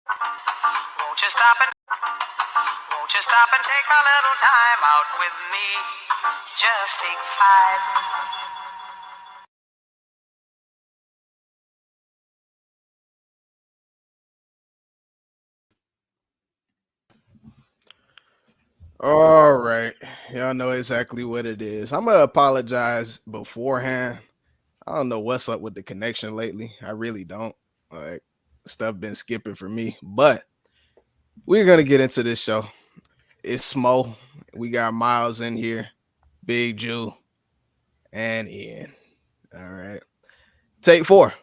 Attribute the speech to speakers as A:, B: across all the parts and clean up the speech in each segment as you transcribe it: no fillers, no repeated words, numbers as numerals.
A: Won't you stop and take a little time out with me? Just take 5.
B: All right. Y'all know exactly what it is. I'm going to apologize beforehand. I don't know what's up with the connection lately. I really don't. Like, stuff been skipping for me. But we're going to get into this show. It's Smo. We got Miles in here, Big Jew, and Ian. All right. Take 4.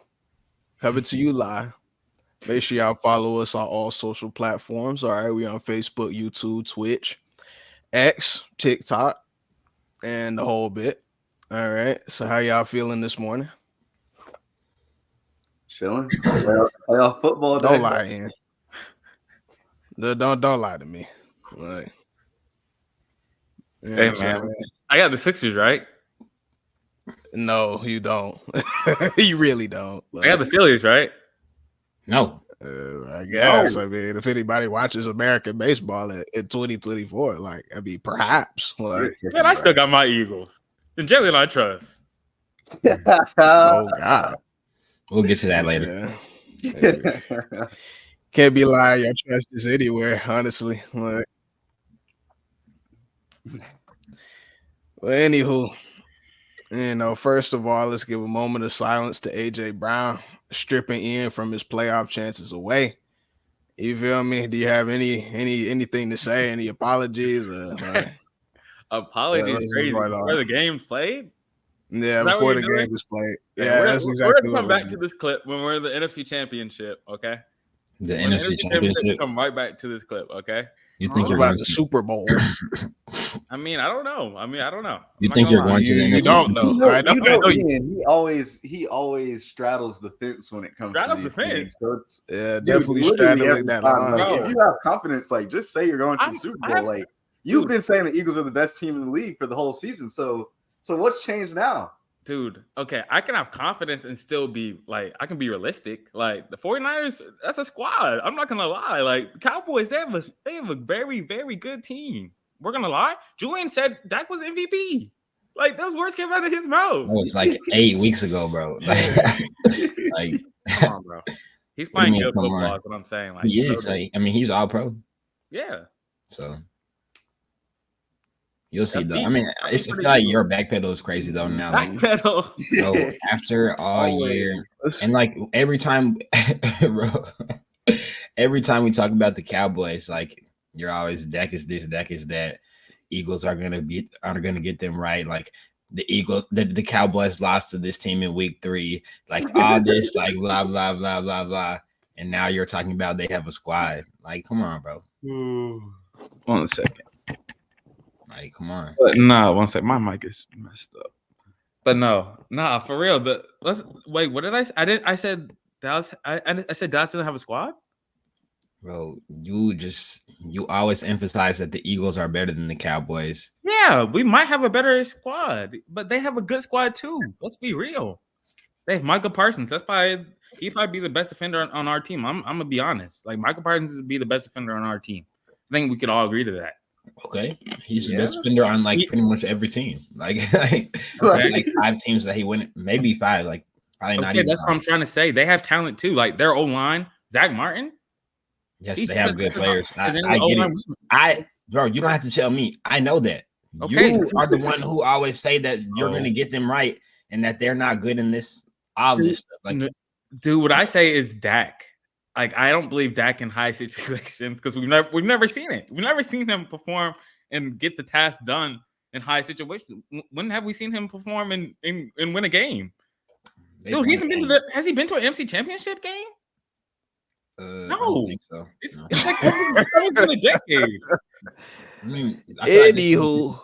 B: Coming to you live. Make sure y'all follow us on all social platforms. All right. We on Facebook, YouTube, Twitch, X, TikTok, and the whole bit. All right. So how y'all feeling this morning?
C: Chilling. Football day.
B: Don't lie, Ian. Don't lie to me. Like,
D: hey man, I got the Sixers right.
B: No, you don't. You really don't. Like,
D: I got the Phillies right.
E: No.
B: I guess. No. I mean, if anybody watches American baseball in 2024, like, I mean, perhaps. Like,
D: man, I still got my Eagles. And Jalen, I trust.
B: Oh God.
E: We'll get to that later.
B: Yeah. Can't be lying. Your trust is anywhere, honestly. Like, well, anywho, first of all, let's give a moment of silence to AJ Brown stripping Ian from his playoff chances away. You feel me? Do you have anything to say? Any apologies?
D: Apologies, crazy. Before the game played?
B: Yeah, before the game was played. Yeah,
D: that's exactly. We're gonna come back to this clip when we're in the NFC Championship. Okay.
E: The NFC Championship.
D: Come right back to this clip. Okay.
E: You think you're
B: about the Super Bowl?
D: I mean, I don't know.
E: You think you're going to the NFC?
B: You don't know. I know.
C: He always straddles the fence when it comes to these things. So it's,
B: definitely straddling that line.
C: Like, if you have confidence, like, just say you're going to the Super Bowl. Like, you've been saying the Eagles are the best team in the league for the whole season. So what's changed now?
D: Dude, okay, I can have confidence and still be like, I can be realistic. Like the 49ers, that's a squad. I'm not gonna lie. Like Cowboys, they have a very, very good team. We're gonna lie. Julian said Dak was MVP. Like those words came out of his mouth.
E: That was like 8 weeks ago, bro. Like
D: come on, bro. He's playing good football. That's what I'm saying. Like
E: he is. Like, I mean, he's all pro.
D: Yeah.
E: So. You'll see, though. I mean, I feel like your backpedal is crazy, though, now.
D: Backpedal.
E: So, after all year, and, like, every time, bro, every time we talk about the Cowboys, like, you're always, Dak is this, Dak is that. Eagles are going to get them right. Like, the Cowboys lost to this team in week 3. Like, all this, like, blah, blah, blah, blah, blah. And now you're talking about they have a squad. Like, come on, bro.
D: 1 second.
E: Like, come on.
D: But no, 1 second. My mic is messed up. But no, for real. Wait, what did I say? I said Dallas. I said Dallas doesn't have a squad.
E: Bro, you always emphasize that the Eagles are better than the Cowboys.
D: Yeah, we might have a better squad, but they have a good squad too. Let's be real. They have Michael Parsons. He'd probably be the best defender on our team. I'm gonna be honest. Like Michael Parsons would be the best defender on our team. I think we could all agree to that.
E: Okay, he's the best defender on like pretty much every team. Like 5 teams that he win, maybe 5. Like probably not.
D: Okay, that's what I'm trying to say. They have talent too. Like their O-line, Zach Martin.
E: Yes, they have good players. I get it. Bro, you don't have to tell me. I know that. Okay. You are the one who always say that you're going to get them right and that they're not good in this. All this stuff. Like,
D: dude, what I say is Dak. Like I don't believe Dak in high situations because we've never seen it. We've never seen him perform and get the task done in high situations. When have we seen him perform and win a game? Dude, has he been to an NFC Championship game?
E: No, I don't think so.
D: It's like a decade.
E: I mean,
B: anywho.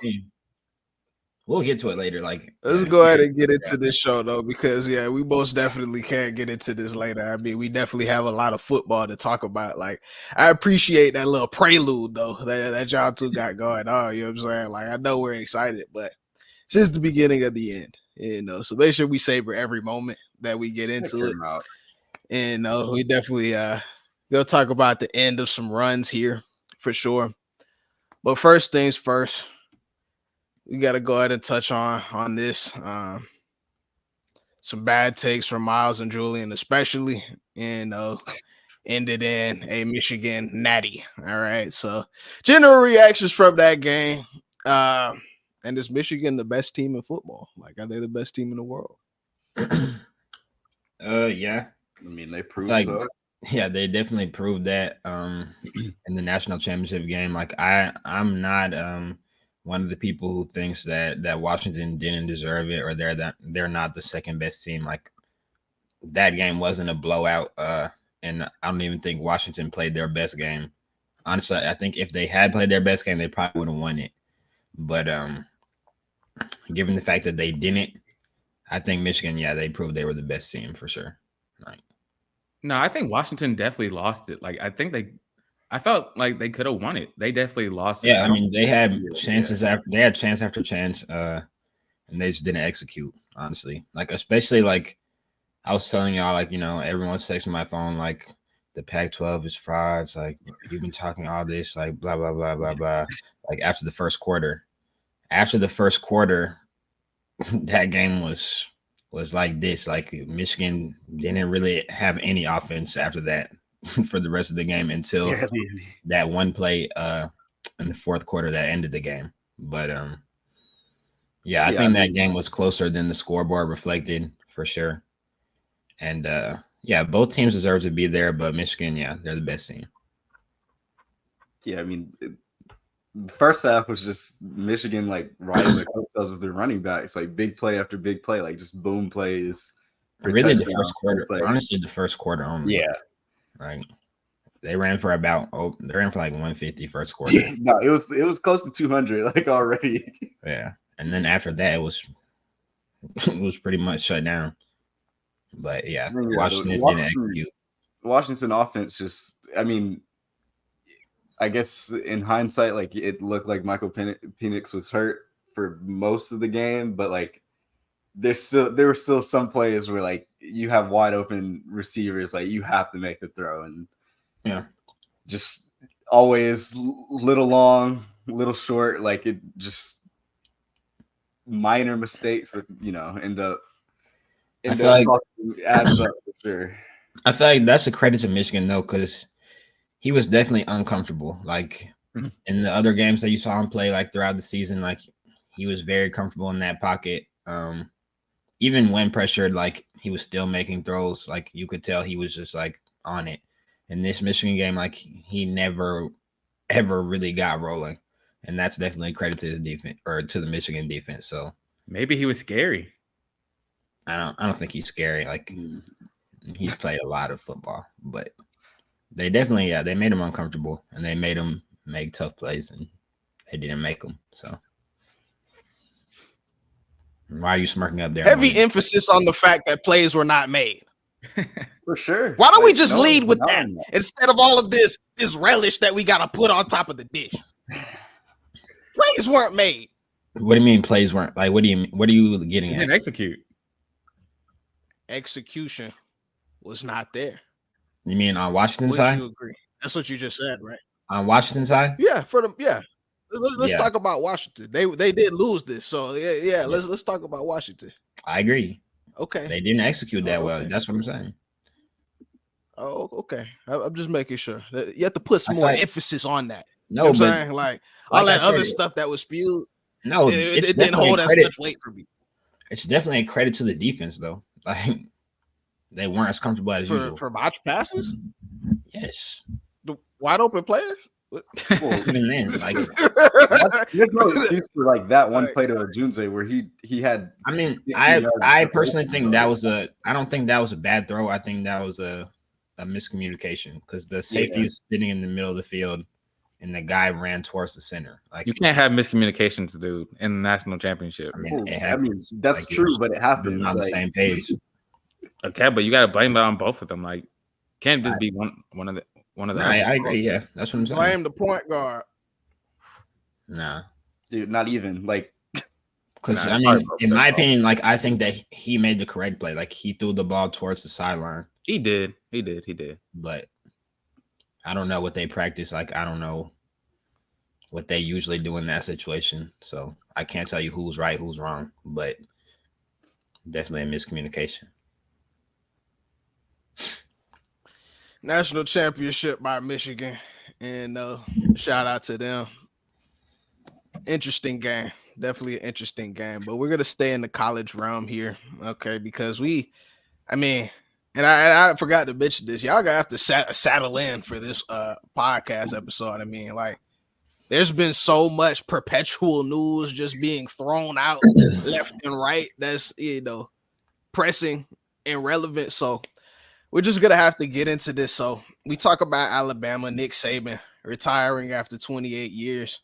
E: We'll get to it later. Like,
B: let's go ahead and get into this show, though, because we most definitely can get into this later. I mean, we definitely have a lot of football to talk about. Like, I appreciate that little prelude, though, that y'all two got going on. You know what I'm saying? Like, I know we're excited, but since the beginning of the end, so make sure we savor every moment that we get into it. And we definitely We'll talk about the end of some runs here for sure. But first things first, we got to go ahead and touch on this. Some bad takes from Miles and Julian, especially, and ended in a Michigan natty. All right, so general reactions from that game. And is Michigan the best team in football? Like, are they the best team in the world?
E: Yeah.
C: I mean, they proved so.
E: Yeah, they definitely proved that in the national championship game. Like, I'm not one of the people who thinks that Washington didn't deserve it or they're not the second best team. Like, that game wasn't a blowout, and I don't even think Washington played their best game. Honestly, I think if they had played their best game, they probably would have won it. But given the fact that they didn't, I think Michigan, yeah, they proved they were the best team for sure. Right.
D: No, I think Washington definitely lost it. Like, I felt like they could have won it. They definitely lost it.
E: Yeah, I mean, they had chances after chance, and they just didn't execute, honestly. Like, especially, like, I was telling y'all, like, you know, everyone's texting my phone, like, the Pac-12 is frauds. Like, you've been talking all this, like, blah, blah, blah, blah, blah. Like, after the first quarter, that game was like this. Like, Michigan didn't really have any offense after that for the rest of the game until that one play in the fourth quarter that ended the game. But I think that game was closer than the scoreboard reflected for sure. And both teams deserve to be there, but Michigan, they're the best team.
C: Yeah, I mean, the first half was just Michigan like riding the coattails with their running backs, like big play after big play, like just boom plays.
E: Really, the first quarter. Like, honestly, the first quarter only.
C: Yeah,
E: right. They ran for like 150 first quarter.
C: No, it was close to 200 like already.
E: Yeah, and then after that, it was pretty much shut down. But yeah, Washington didn't execute.
C: Washington offense just, I mean, I guess in hindsight, like it looked like Michael Penix was hurt for most of the game, but like there were still some plays where like you have wide open receivers, like you have to make the throw, and just always little long, little short, like it just minor mistakes that end up adds up for sure.
E: I feel like that's a credit to Michigan though, because he was definitely uncomfortable. Like in the other games that you saw him play, like throughout the season, like he was very comfortable in that pocket. Even when pressured, like he was still making throws. Like you could tell he was just like on it. In this Michigan game, like he never ever really got rolling, and that's definitely a credit to his defense or to the Michigan defense. So
D: maybe he was scary.
E: I don't think he's scary. Like he's played a lot of football, but they definitely they made him uncomfortable, and they made him make tough plays, and they didn't make them. So why are you smirking up there?
B: Heavy emphasis on the fact that plays were not made.
C: For sure.
B: Why don't we just lead with that instead of all of this relish that we got to put on top of the dish? Plays weren't made.
E: What do you mean plays weren't? Like, what are you getting at?
D: Execute.
B: Execution was not there.
E: You mean on Washington side?
B: You agree? That's what you just said, right?
E: On Washington side?
B: Yeah, for them. Yeah. Let's talk about Washington. They did lose this, so yeah. Let's talk about Washington.
E: I agree.
B: Okay.
E: They didn't execute that well. That's what I'm saying.
B: Oh, okay. I'm just making sure that you have to put some more emphasis on that.
E: No,
B: you know what I'm saying? Like all that other stuff that was spewed.
E: No,
B: it didn't hold as much weight for me.
E: It's definitely a credit to the defense, though. Like they weren't as comfortable as usual
B: for botched passes.
E: Yes,
B: the wide open players.
E: Well, even then, like
C: there's no excuse for like that one play to Ajunze where he had.
E: I mean, I personally think that was I don't think that was a bad throw. I think that was a miscommunication because the safety was sitting in the middle of the field and the guy ran towards the center. Like
D: you can't have miscommunications, dude, in the national championship.
E: I mean,
C: that's like, true, but it happens
E: on the same page.
D: Okay, but you got to blame it on both of them. Like, can't just be one of the.
E: I agree. Yeah, that's what I'm saying.
B: Blame the point guard.
E: Nah,
C: dude, not even like.
E: Because I mean, in my opinion, like I think that he made the correct play. Like he threw the ball towards the sideline.
D: He did.
E: But I don't know what they practice. Like, I don't know what they usually do in that situation. So I can't tell you who's right, who's wrong, but definitely a miscommunication.
B: National championship by Michigan, and shout out to them. Interesting game, definitely an interesting game. But we're gonna stay in the college realm here, okay? Because and I forgot to mention this. Y'all gonna have to saddle in for this podcast episode. I mean, like, there's been so much perpetual news just being thrown out left and right. That's pressing and relevant. So we're just gonna have to get into this. So we talk about Alabama, Nick Saban retiring after 28 years.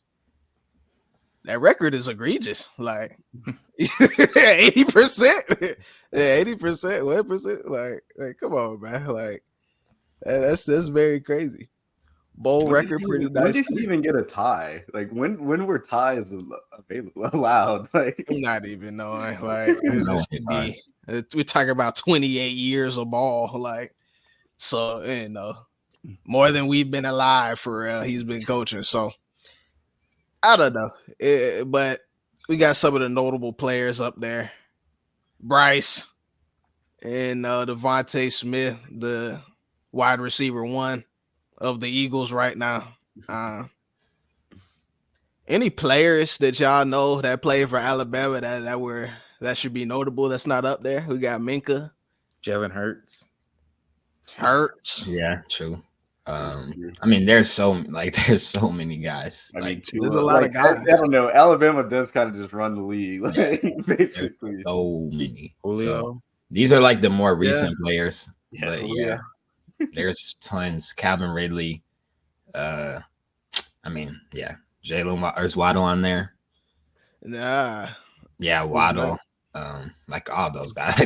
B: That record is egregious. Like 80%. Yeah, 80%, 1%. Like, come on, man. Like, that's very crazy. Bowl record, pretty nice.
C: When did he even get a tie? Like, when were ties allowed? Like,
B: I'm not even knowing. Like, this could be. We're talking about 28 years of ball. Like, so more than we've been alive for real. He's been coaching. So I don't know, but we got some of the notable players up there. Bryce and Devontae Smith, the wide receiver 1 of the Eagles right now. Any players that y'all know that play for Alabama that should be notable that's not up there? We got Minka,
D: Jalen Hurts.
E: Yeah, true. I mean, there's so many guys.
B: There's a lot of guys.
C: I don't know. Alabama does kind of just run the league, like, basically.
E: So many.
D: Julio.
E: So, these are like the more recent players.
C: Yeah,
E: But
C: Julio.
E: there's tons. Calvin Ridley. Jalen, there's Waddle on there.
B: Nah.
E: Yeah, Waddle. Like all those guys.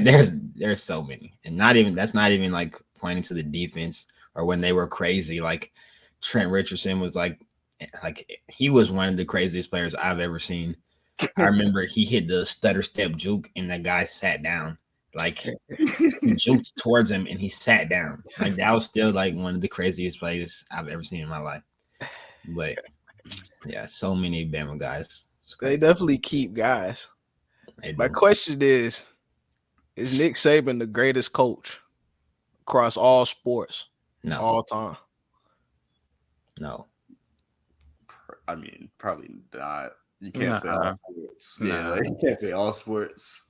E: There's so many, and that's not even like pointing to the defense or when they were crazy. Like Trent Richardson was like he was one of the craziest players I've ever seen. I remember he hit the stutter step juke and that guy sat down. Like he juked towards him and he sat down. Like that was still like one of the craziest plays I've ever seen in my life. But yeah, so many Bama guys.
B: They definitely keep guys. My question is Nick Saban the greatest coach across all sports?
E: No.
B: All time?
E: No.
C: I mean, probably not. You can't say all sports. Yeah, like, you can't say all sports.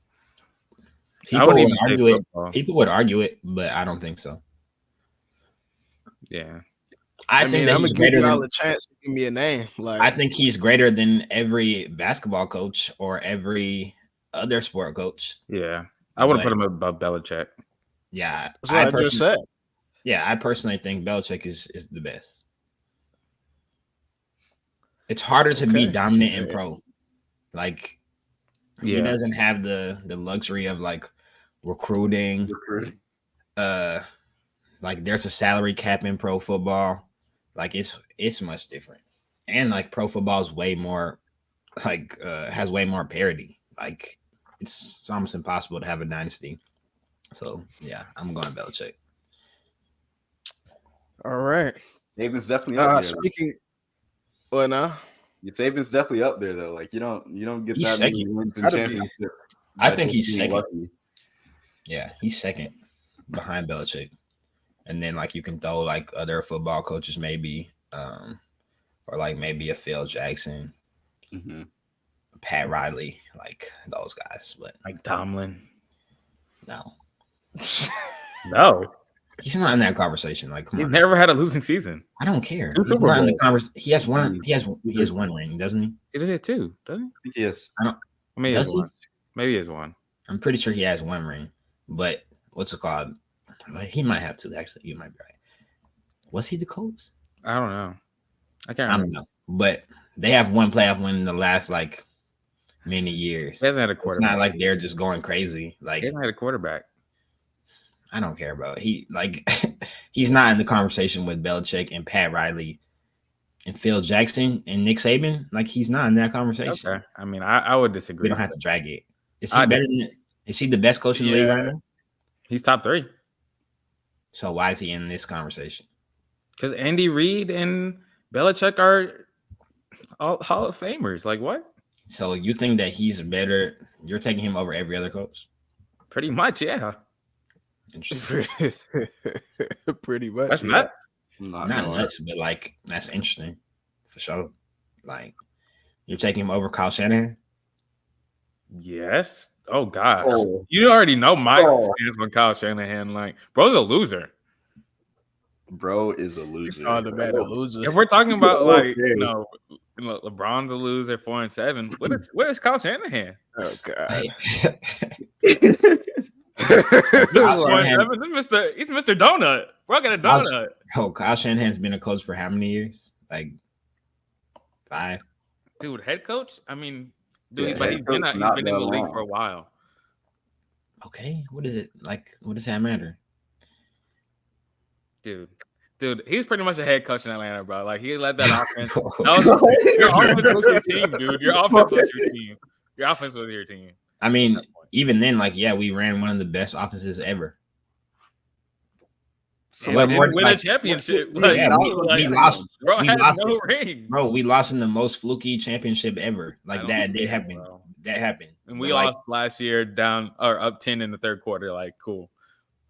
E: People would argue it, but I don't think so.
D: Yeah.
B: I think I'm gonna give y'all a chance to give me a name. Like,
E: I think he's greater than every basketball coach or every other sport coach.
D: Yeah. I wouldn't put him above Belichick.
E: Yeah.
B: That's what I just said.
E: Yeah, I personally think Belichick is the best. It's harder to be dominant in pro. Like, he doesn't have the luxury of like recruiting. Like there's a salary cap in pro football. Like it's much different. And like pro football is way more like has way more parity. Like it's almost impossible to have a dynasty. So yeah, I'm going Belichick.
B: All right.
C: Saban's definitely up there.
B: Speaking what now?
C: Saban's definitely up there though. Like you don't get
E: He's
C: that many
E: second.
C: wins in championship.
E: I think he's second.
C: Lucky.
E: Yeah, he's second behind Belichick. And then like you can throw like other football coaches maybe, or like maybe a Phil Jackson, Pat Riley, like those guys. But
D: like Tomlin.
E: No.
D: No.
E: He's not in that conversation. Like, come
D: he's
E: on.
D: never had a losing season.
E: I don't care. He's not in the conversation. He has one. He has one ring, doesn't he?
D: He did two, doesn't he?
C: I think he is.
D: Maybe he has one. Maybe he has one.
E: I'm pretty sure he has one ring. But what's it called? He might have two. Actually, you might be right. Was he the coach?
D: I don't know. I don't
E: know. But they have one playoff win in the last like many years.
D: He hasn't had a quarterback.
E: It's not like they're just going crazy. Like
D: he hasn't had a quarterback.
E: I don't care about he's not in the conversation with Belichick and Pat Riley and Phil Jackson and Nick Saban. Like he's not in that conversation.
D: Okay. I mean, I would disagree.
E: We don't have to drag it. Is he better than? Is he the best coach in the league right now?
D: He's top 3.
E: So why is he in this conversation?
D: Because Andy Reid and Belichick are all Hall of Famers. Like what?
E: So you think that he's better? You're taking him over every other coach?
D: Pretty much, yeah.
E: Interesting.
B: Pretty much.
D: That's
B: yeah.
D: nuts.
E: Not nuts, but like that's interesting for sure. Like you're taking him over Kyle Shanahan?
D: Yes. Oh gosh. You already know my stance on Kyle Shanahan. Like, bro's a loser.
C: Bro is a loser.
B: Oh, the man a loser.
D: If we're talking about like LeBron's a loser, 4-7. What is Kyle Shanahan?
B: Oh God.
D: He's Mr. Donut. Bro got a donut.
E: Kyle Shanahan's been a coach for how many years? Like 5.
D: Dude, head coach? I mean, dude, but he's been in the league for a while.
E: Okay, what is it like? What does that matter?
D: Dude, he's pretty much a head coach in Atlanta, bro. Like he led that offense. Your offense was your team, dude. Your offense was your team. Your offense was your team.
E: I mean, even then, like, yeah, we ran one of the best offenses ever.
D: So win a championship. Like,
E: yeah, we lost.
D: Bro,
E: we
D: had
E: lost
D: no ring.
E: Bro, we lost in the most fluky championship ever. Like that did happen.
D: Bro.
E: That happened.
D: And we lost last year down or up 10 in the third quarter. Like, cool.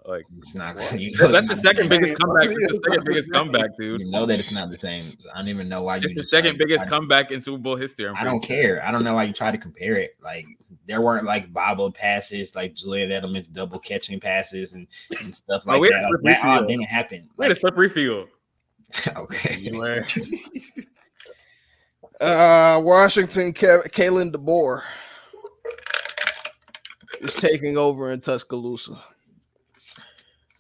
D: Like
E: it's not.
D: That's the second biggest comeback. It's the second biggest comeback, dude.
E: You know that it's not the same. I don't even know why you.
D: It's the second biggest comeback in Super Bowl history.
E: I don't care. I don't know why you try to compare it. Like there weren't like bobble passes, like Julian Edelman's double catching passes and stuff like that. Like, that all didn't happen.
D: We had a slippery field.
E: Okay.
B: Washington, Kalen DeBoer is taking over in Tuscaloosa.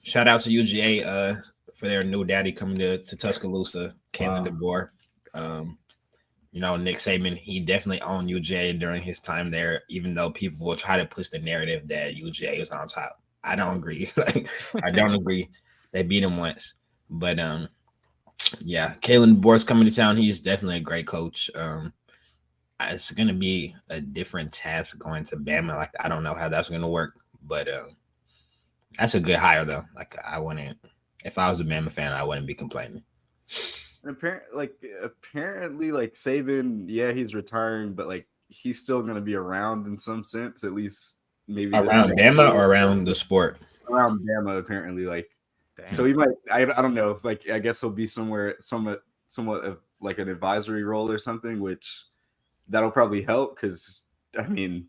E: Shout out to UGA for their new daddy coming to Tuscaloosa, Kalen DeBoer. You know, Nick Saban, he definitely owned UGA during his time there, even though people will try to push the narrative that UGA is on top. I don't agree. I don't agree. They beat him once. But yeah, Kalen DeBoer's coming to town. He's definitely a great coach. It's gonna be a different task going to Bama. Like, I don't know how that's gonna work, but that's a good hire though. Like I wouldn't, if I was a Bama fan, I wouldn't be complaining.
C: And apparently, like Saban, yeah, he's retiring, but like he's still gonna be around in some sense, at least maybe
E: around Bama or around the sport.
C: Around Bama, apparently, like
D: Damn.
C: So he might. I don't know. Like I guess he'll be somewhere, somewhat of like an advisory role or something, which that'll probably help because I mean.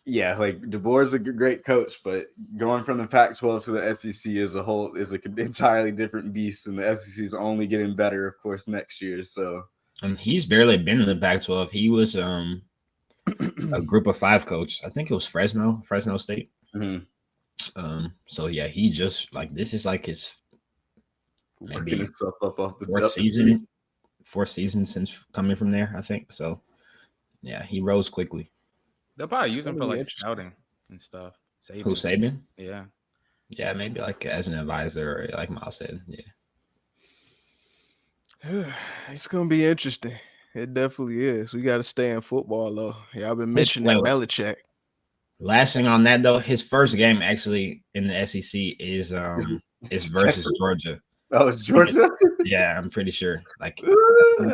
C: Yeah, like DeBoer's a great coach, but going from the Pac-12 to the SEC is an entirely different beast, and the SEC is only getting better, of course, next year. So,
E: and he's barely been in the Pac-12. He was a Group of 5 coach. I think it was Fresno State.
C: Mm-hmm.
E: So yeah, he just like this is like his maybe
C: himself up off the
E: fourth season since coming from there. I think so. Yeah, he rose quickly.
D: They'll probably use him for like scouting and stuff.
E: Saban. Who, Saban?
D: Yeah.
E: Yeah, maybe like as an advisor, or like Miles said.
B: Yeah. It's gonna be interesting. It definitely is. We got to stay in football though. Yeah, I've been mentioning Belichick.
E: Last thing on that though, his first game actually in the SEC is versus Georgia.
C: Oh, it's Georgia?
E: Yeah, I'm pretty sure. Like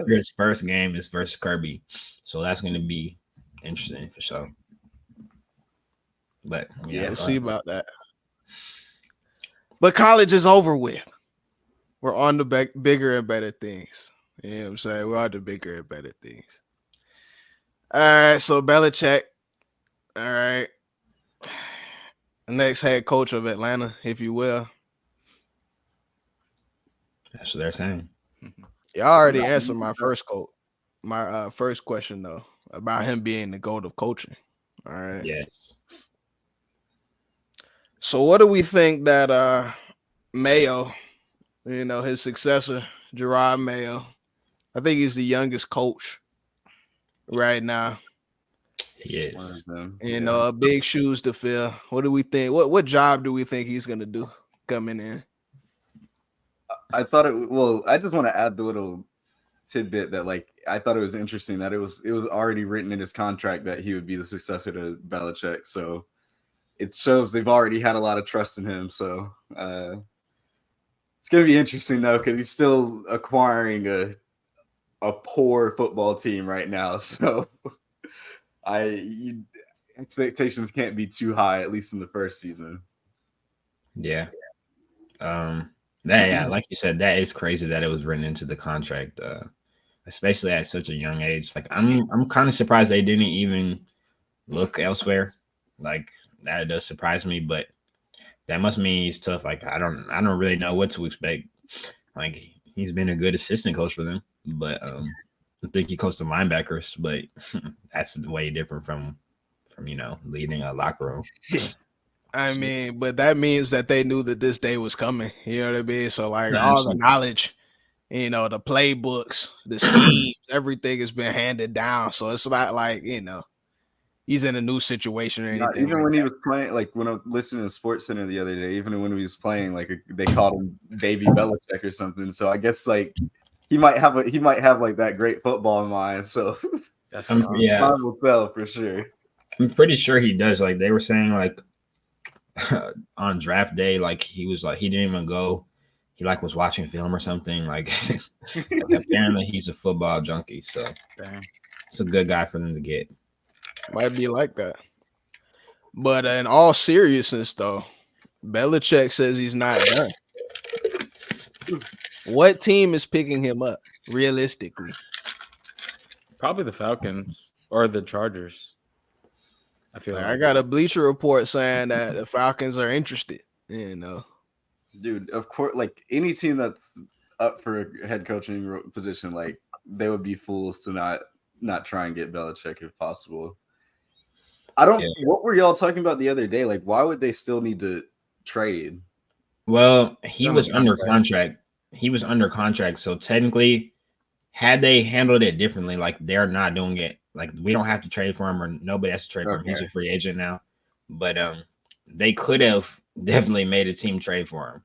E: his first game is versus Kirby, so that's going to be interesting for sure. But
B: yeah, we'll see about that. But college is over with. We're on the bigger and better things. You know what I'm saying? We're on the bigger and better things. All right, so Belichick. All right. Next head coach of Atlanta, if you will.
E: That's what they're saying.
B: Y'all already answered my first first question though, about him being the GOAT of coaching. All right.
E: Yes.
B: So what do we think that Mayo, you know, his successor, Gerard Mayo, I think he's the youngest coach right now.
E: Yes.
B: You know, big shoes to fill. What do we think? What job do we think he's gonna do coming in?
C: I thought I just want to add the little tidbit that like I thought it was interesting that it was already written in his contract that he would be the successor to Belichick. So it shows they've already had a lot of trust in him. So It's gonna be interesting though, because he's still acquiring a poor football team right now. So expectations can't be too high, at least in the first season.
E: Yeah. Like you said, that is crazy that it was written into the contract, especially at such a young age. Like I'm kind of surprised they didn't even look elsewhere. Like that does surprise me, but that must mean he's tough. Like I don't really know what to expect. Like he's been a good assistant coach for them, but I think he coached the linebackers, but that's way different from leading a locker room.
B: I mean, but that means that they knew that this day was coming. You know what I mean? So like all the knowledge, the playbooks, the schemes, everything has been handed down. So it's not like, he's in a new situation or anything.
C: Even when he was playing, like when I was listening to Sports Center the other day, even when he was playing, like they called him Baby Belichick or something. So I guess like he might have like that great football in mind. So time will tell for sure.
E: I'm pretty sure he does. Like they were saying, like on draft day, like he was like he didn't even go. He like was watching film or something. Like apparently he's a football junkie. So it's a good guy for them to get.
B: Might be like that. But in all seriousness, though, Belichick says he's not done. What team is picking him up, realistically?
D: Probably the Falcons or the Chargers. I feel like
B: I got a Bleacher Report saying that the Falcons are interested.
C: Dude, of course, like any team that's up for a head coaching position, like they would be fools to not try and get Belichick if possible. What were y'all talking about the other day? Like, why would they still need to trade?
E: Well, he was under contract. He was under contract. So technically, had they handled it differently, like they're not doing it. Like we don't have to trade for him, or nobody has to trade for him. He's a free agent now. But they could have definitely made a team trade for him.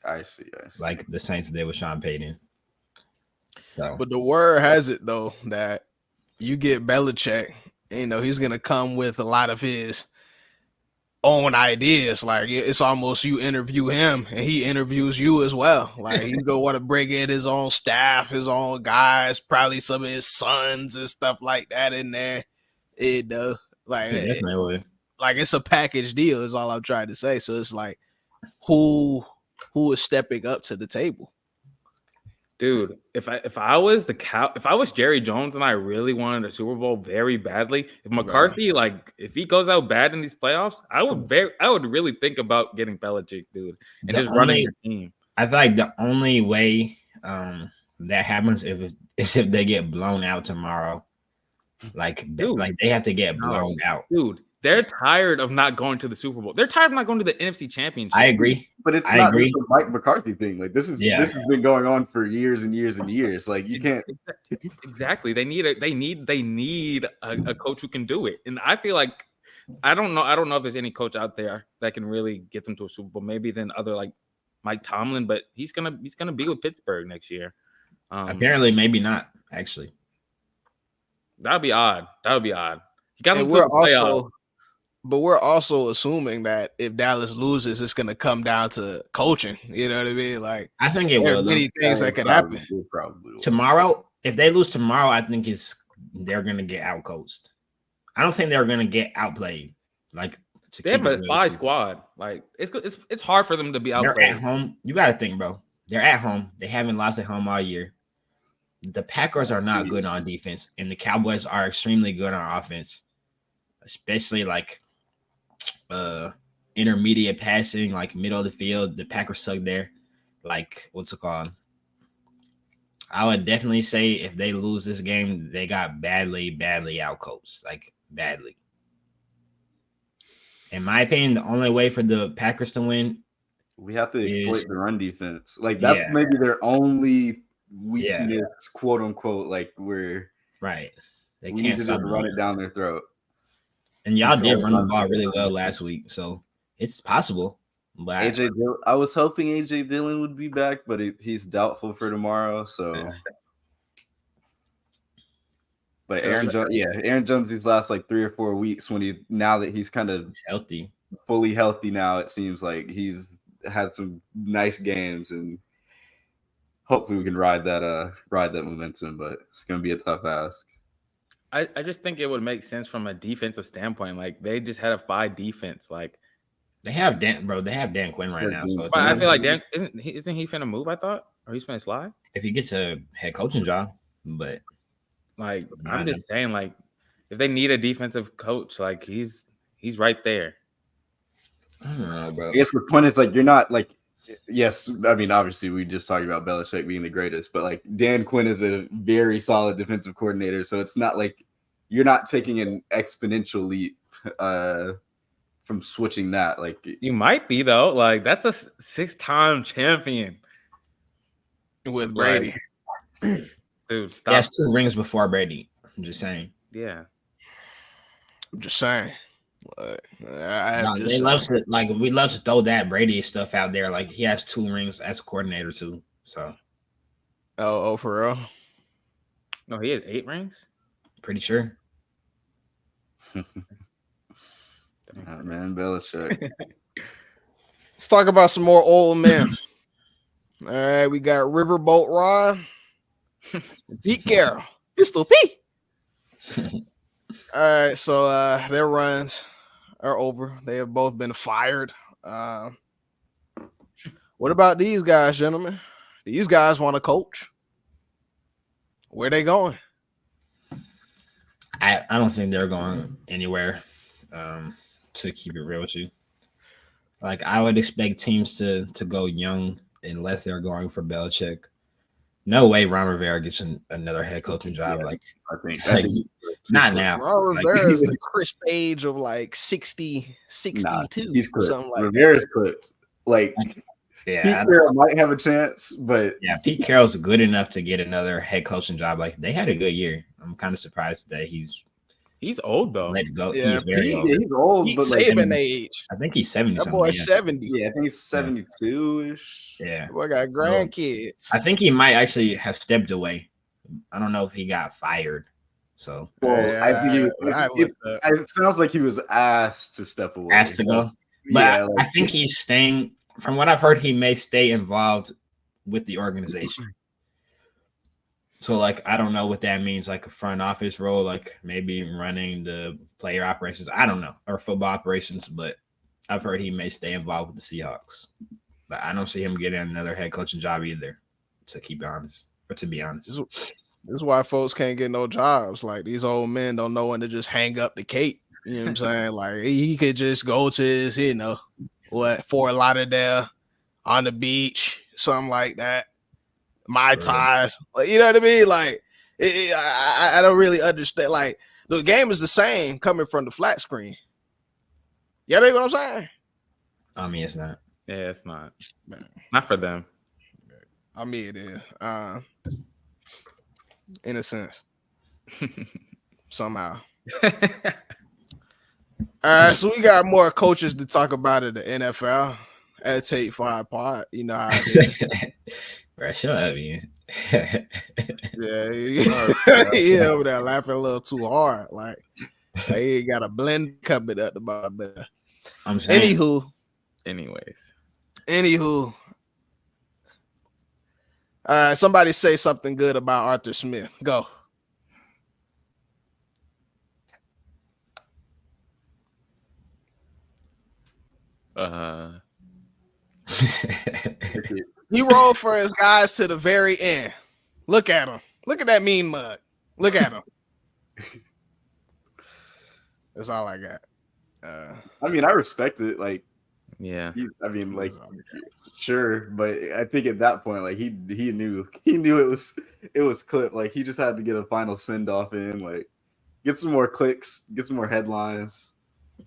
C: I see.
E: Like the Saints did with Sean Payton. So.
B: But the word has it though that you get Belichick. He's going to come with a lot of his own ideas. Like it's almost you interview him and he interviews you as well. Like he's going to want to bring in his own staff, his own guys, probably some of his sons and stuff like that in there. Like it's a package deal is all I'm trying to say. So it's like who is stepping up to the table?
D: Dude, if I was Jerry Jones and I really wanted a Super Bowl very badly, if McCarthy if he goes out bad in these playoffs, I would really think about getting Belichick, dude, and just running your team.
E: I feel like the only way that happens is if they get blown out tomorrow. Like they have to get blown out,
D: dude. They're tired of not going to the Super Bowl. They're tired of not going to the NFC Championship.
E: I agree.
C: But it's not the Mike McCarthy thing. Like this has been going on for years and years and years. Like you can't
D: exactly. They need a coach who can do it. And I feel like I don't know if there's any coach out there that can really get them to a Super Bowl. Maybe then other like Mike Tomlin, but he's gonna be with Pittsburgh next year.
E: Apparently, maybe not. Actually,
D: that'd be odd. You got
B: But we're also assuming that if Dallas loses, it's going to come down to coaching. You know what I mean? Like
E: I think it will.
B: Many things that could happen
E: tomorrow. If they lose tomorrow, I think they're going to get outcoached. I don't think they're going to get outplayed. Like
D: they have a spy squad. Like it's hard for them to be outplayed.
E: They're at home. You got to think, bro. They're at home. They haven't lost at home all year. The Packers are not good on defense, and the Cowboys are extremely good on offense, especially like intermediate passing, like middle of the field. The Packers suck there. Like, what's it called? I would definitely say if they lose this game, they got badly outcoached. Like, badly. In my opinion, the only way for the Packers to win,
C: we have to exploit the run defense. Like, that's maybe their only weakness, quote unquote. Like, we're
E: right.
C: They can't stop run it down their throat.
E: And y'all did run the ball really well last week, so it's possible. But
C: I was hoping AJ Dillon would be back, but he's doubtful for tomorrow. So, but Aaron Jones these last like 3 or 4 weeks now that he's kind of
E: healthy,
C: fully healthy now, it seems like he's had some nice games and hopefully we can ride that momentum, but it's gonna be a tough ask.
D: I just think it would make sense from a defensive standpoint. Like they just had a 5 defense. Like
E: they have Dan Quinn right now. So
D: I feel like Dan isn't he finna move? I thought, or he's finna slide.
E: If he gets a head coaching job, but
D: like I'm just saying, like if they need a defensive coach, like he's right there.
E: I don't know, bro.
C: I guess the point is like you're not like. Yes, I mean obviously we just talked about Belichick being the greatest, but like Dan Quinn is a very solid defensive coordinator, so it's not like you're not taking an exponential leap from switching that. Like
D: you might be though. Like that's a 6-time champion
B: with Brady.
D: Dude, stop.
E: He has 2 rings before Brady. I'm just saying.
D: Yeah,
B: I'm just saying.
E: We love to throw that Brady stuff out there. Like he has 2 rings as a coordinator too. So,
B: oh, for real?
D: No, he has 8 rings.
E: Pretty sure.
C: Man, Belichick.
B: Let's talk about some more old men. All right, we got Riverboat Ron, Pete Carroll, Pistol P. All right, so their runs are over. They have both been fired. What about these guys, gentlemen? These guys want to coach. Where they going?
E: I don't think they're going anywhere. To keep it real with you, like I would expect teams to go young unless they're going for Belichick. No way Ron Rivera gets another head coaching job.
C: Yeah,
E: like
C: I think
E: not now.
B: Ron Rivera is the crisp age of like 60, 62
C: he's
B: or something like
C: Rivera's clipped. Like
E: Yeah,
C: Pete Carroll might have a chance, but
E: yeah, Pete Carroll's good enough to get another head coaching job. Like they had a good year. I'm kind of surprised that he's
D: old though.
E: let it go.
B: Yeah,
E: he's very old.
C: he's old.
B: Pete
C: But like,
B: Saban age.
E: I think he's 70.
B: That boy's
E: yeah.
B: 70.
C: yeah, I think he's 72-ish.
E: Yeah.
B: That boy got grandkids.
E: I think he might actually have stepped away. I don't know if he got fired. So
C: Well,
B: Yeah,
C: I think it sounds like he was asked to step away.
E: asked to go. But
C: Yeah,
E: I think he's staying. From what I've heard, he may stay involved with the organization. So, like, I don't know what that means, like a front office role, like maybe running the player operations. I don't know, or football operations, but I've heard he may stay involved with the Seahawks. But I don't see him getting another head coaching job either, to be honest.
B: This is why folks can't get no jobs. Like, these old men don't know when to just hang up the cape. You know what I'm saying? Like, he could just go to his, Fort Lauderdale on the beach, something like that. My ties, like, you know what I mean? Like, I don't really understand. Like, the game is the same coming from the flat screen. You know what I'm saying?
E: I mean, it's not.
D: Yeah, it's not. Not for them.
B: I mean, it is. In a sense, somehow. All right, so we got more coaches to talk about in the NFL at Take 5 Pod. You know how it is.
E: Bro, shut up, man.
B: Yeah, he over there laughing a little too hard. Like he ain't got a blend coming up the bottom.
E: I'm saying.
B: Anywho. Somebody say something good about Arthur Smith. Go. He rolled for his guys to the very end. Look at him. Look at that mean mug. Look at him. That's all I got.
C: I mean, I respect it. Like,
D: yeah.
C: Sure, but I think at that point, like he knew it was clipped. Like he just had to get a final send off in, like get some more clicks, get some more headlines.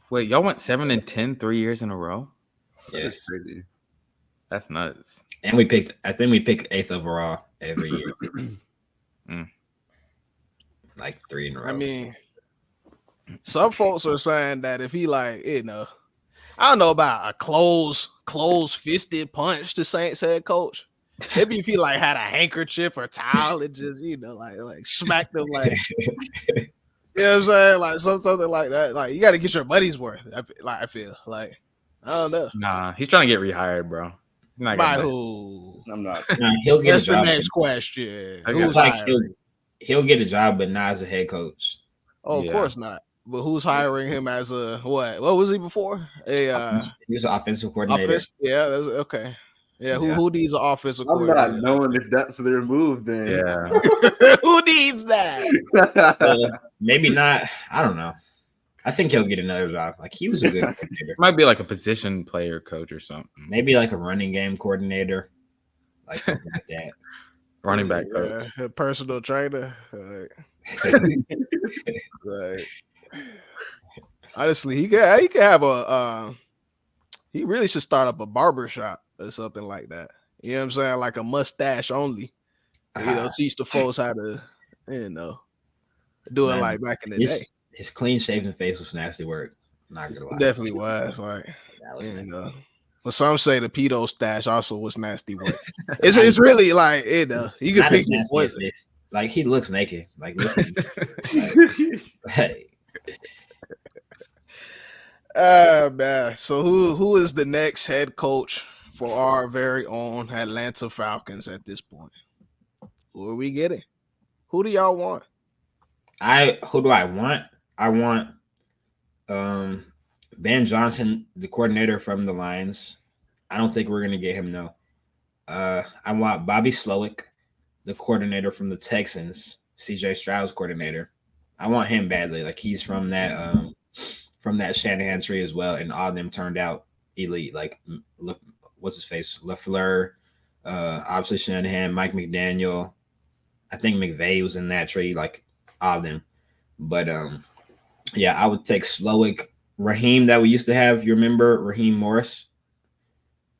D: Wait, y'all went 7-10 3 years in a row?
E: Yes.
C: That's crazy.
D: That's nuts.
E: And I think we picked 8th overall every year. Like 3 in a row.
B: I mean, some folks are saying that if he I don't know about a closed fisted punch to Saints head coach. Maybe if he had a handkerchief or towel and just like smacked them like you know what I'm saying, like something like that. Like you got to get your money's worth. I feel like I don't know.
D: Nah, he's trying to get rehired, bro. Not
B: By
D: gonna
B: who?
C: I'm not.
E: Nah, he'll get
B: That's
E: a job.
B: the next question.
D: I
B: Who's
E: like
B: hiring?
E: he'll get a job, but not as a head coach.
B: Oh, of
D: Yeah.
B: course not. But who's hiring him as a what? What was he before? A
E: He was an offensive coordinator.
B: offense? Yeah, that's okay. Yeah, who needs an offensive
C: I'm not
B: coordinator?
C: knowing if that's their move. Then
D: Yeah.
B: Who needs that?
E: Maybe not. I don't know. I think he'll get another job. Like he was a good coordinator.
D: Might be like a position player coach or something.
E: Maybe like a running game coordinator, like something like that.
D: Running back coach.
B: A personal trainer. Like, honestly, he could have a. He really should start up a barber shop or something like that. You know what I'm saying? Like a mustache only. Teach the folks how to, do it like back in the day.
E: His clean shaven face was nasty work. Not gonna lie.
B: Definitely was like, but some say the pedo stash also was nasty work. It's really like you can pick your poison.
E: Like he looks naked. Like, hey.
B: Man. So who is the next head coach for our very own Atlanta Falcons at this point? Who are we getting? Who do y'all want?
E: Who do I want? I want Ben Johnson, the coordinator from the Lions. I don't think we're gonna get him, no. I want Bobby Slowick, the coordinator from the Texans, CJ Stroud's coordinator. I want him badly. Like he's from that Shanahan tree as well, and all of them turned out elite. Like what's his face? LaFleur, obviously Shanahan, Mike McDaniel. I think McVay was in that tree, like all of them. But yeah, I would take Slowick, Raheem that we used to have. You remember Raheem Morris?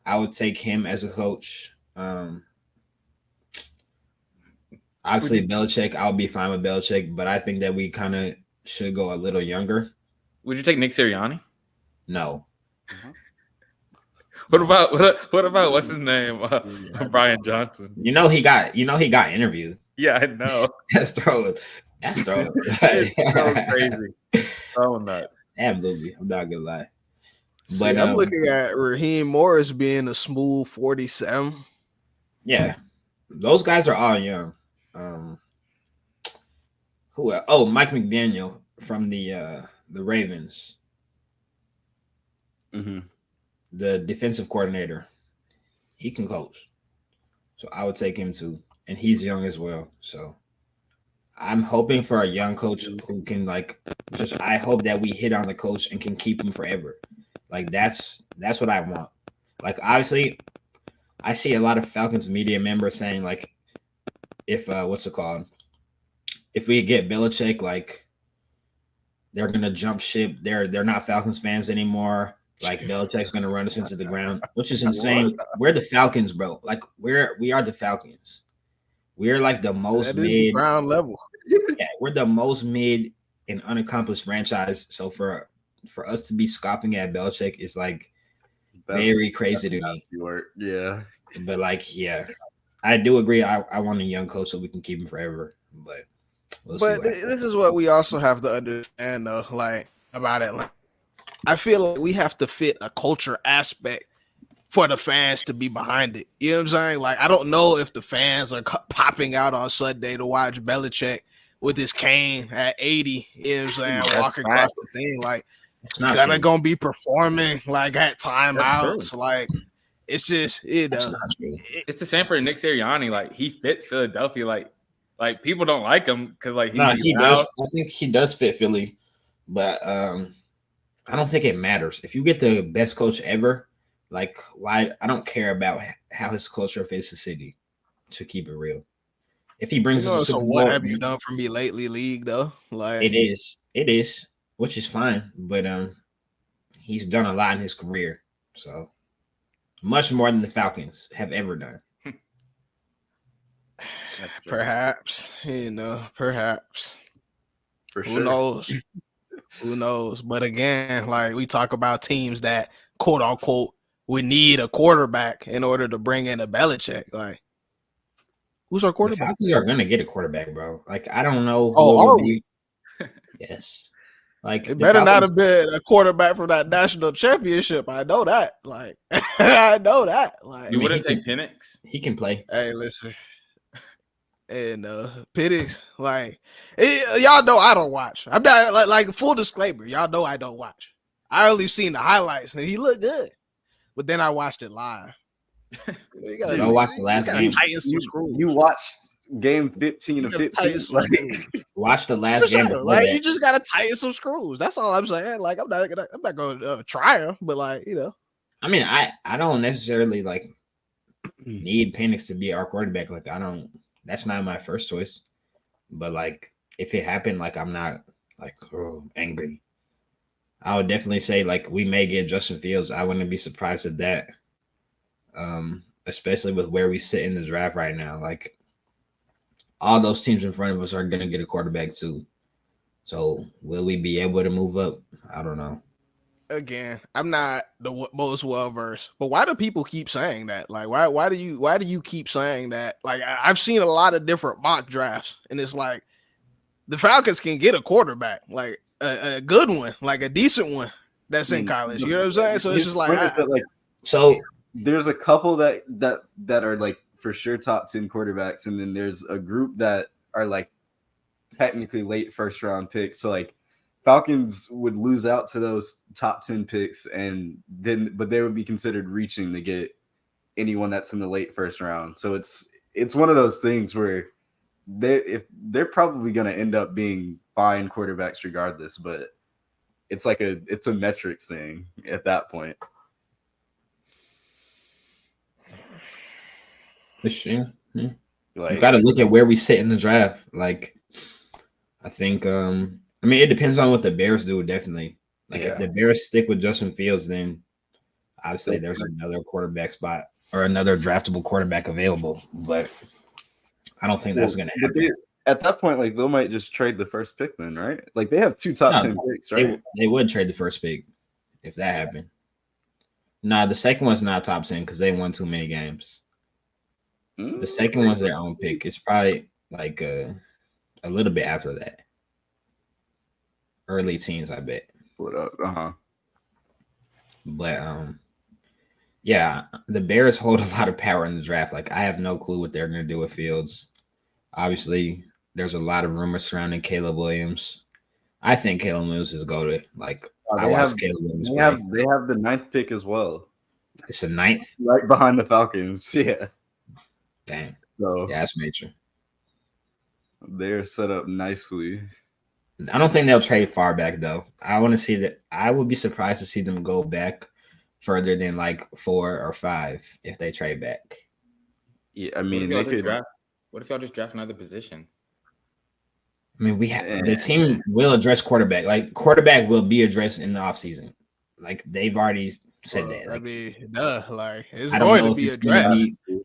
E: I would take him as a coach. Obviously, Belichick, I'll be fine with Belichick, but I think that we kind of should go a little younger.
D: Would you take Nick Sirianni?
E: No.
D: What about what's his name? Brian Johnson.
E: He got interviewed.
D: Yeah, I know.
E: That's throwing.
D: It's so crazy. So nuts.
E: Absolutely. I'm not gonna lie.
B: But I'm looking at Raheem Morris being a smooth 47.
E: Yeah. Those guys are all young. Who else? Oh, Mike McDaniel from the Ravens.
C: Mm-hmm.
E: The defensive coordinator. He can coach. So I would take him too. And he's young as well. So I'm hoping for a young coach who can I hope that we hit on the coach and can keep him forever. Like that's what I want. Like obviously I see a lot of Falcons media members saying like if if we get Belichick, like they're gonna jump ship. They're not Falcons fans anymore. Like Belichick's gonna run us into the ground, which is insane. We're the Falcons, bro. Like we are the Falcons. We're like the most mid
B: ground level.
E: Yeah, we're the most mid and unaccomplished franchise. So for us to be scoffing at Belichick is like very crazy to me.
C: Yeah.
E: But I do agree. I want a young coach so we can keep him forever. But
B: this is what we also have to understand though, like about it. I feel like we have to fit a culture aspect for the fans to be behind it. You know what I'm saying? Like, I don't know if the fans are popping out on Sunday to watch Belichick with his cane at 80, you know what I'm saying, walking across the thing. Like, gonna be performing like at timeouts. Like, it's just,
D: it's the same for Nick Sirianni. Like, he fits Philadelphia. Like people don't like him because like
E: he does. I think he does fit Philly, but I don't think it matters. If you get the best coach ever, like why? I don't care about how his culture fits the city. To keep it real, if he brings us
B: so what have you done for me lately, league though? Like
E: it is, which is fine, but he's done a lot in his career, so much more than the Falcons have ever done.
B: Perhaps, perhaps. For sure. Who knows? Who knows? But again, like we talk about teams that quote unquote would need a quarterback in order to bring in a Belichick. Like, who's our quarterback?
E: The Falcons are gonna get a quarterback, bro. Like, I don't know.
B: Oh, are we?
E: Yes. Like
B: it better not have been a quarterback from that national championship. I know that. Like I know that. Like
D: you wouldn't take Penix?
E: He can play.
B: Hey, listen. And Penix, like y'all know I don't watch. I'm not like full disclaimer. Y'all know I don't watch. I only seen the highlights and he looked good, but then I watched it live.
E: You gotta watch the last game.
C: You watched game 15 of 15. Like,
E: watch the last game.
B: Sure. Like you just gotta tighten some screws. That's all I'm saying. Like I'm not gonna try him, but like
E: I mean, I don't necessarily like need Penix to be our quarterback. Like that's not my first choice. But like if it happened, like I'm not like angry. I would definitely say like we may get Justin Fields. I wouldn't be surprised at that. Especially with where we sit in the draft right now. Like all those teams in front of us are gonna get a quarterback too. So will we be able to move up? I don't know.
B: Again, I'm not the most well versed, but why do people keep saying that? Like, why do you keep saying that? Like, I've seen a lot of different mock drafts, and it's like the Falcons can get a quarterback, like a good one, like a decent one that's in college. You know what I'm saying? So it's just like,
C: so there's a couple that are like for sure top 10 quarterbacks, and then there's a group that are like technically late first round picks. So like Falcons would lose out to those top 10 picks, but they would be considered reaching to get anyone that's in the late first round. So it's one of those things where they're probably going to end up being fine quarterbacks regardless, but it's a metrics thing at that point.
E: Yeah. Like, you got to look at where we sit in the draft. Like, I think, I mean, it depends on what the Bears do, definitely. Like, if the Bears stick with Justin Fields, then I'd say there's another quarterback spot or another draftable quarterback available. But I don't think that's going to happen.
C: At that point, like, they might just trade the first pick then, right? Like, they have two top 10 picks, right?
E: They would trade the first pick if that happened. Nah, the second one's not top 10 because they won too many games. The second one's their own pick. It's probably like a little bit after that. Early teens, I bet.
C: What up?
E: But yeah, the Bears hold a lot of power in the draft. Like, I have no clue what they're gonna do with Fields. Obviously, there's a lot of rumors surrounding Caleb Williams. I think Caleb Williams is goated. Like, I watched Caleb Williams play.
C: They have the 9th pick as well.
E: It's the 9th?
C: Right behind the Falcons. Yeah.
E: Dang.
C: So
E: yeah, that's major.
C: They're set up nicely.
E: I don't think they'll trade far back though. I want to see that. I would be surprised to see them go back further than like 4 or 5 if they trade back.
C: Yeah, I mean,
D: they could draft. What if y'all just draft another position?
E: I mean, we have the team will address quarterback. Like, quarterback will be addressed in the offseason. Like, they've already said that. Like,
B: I mean, like it's going to be addressed.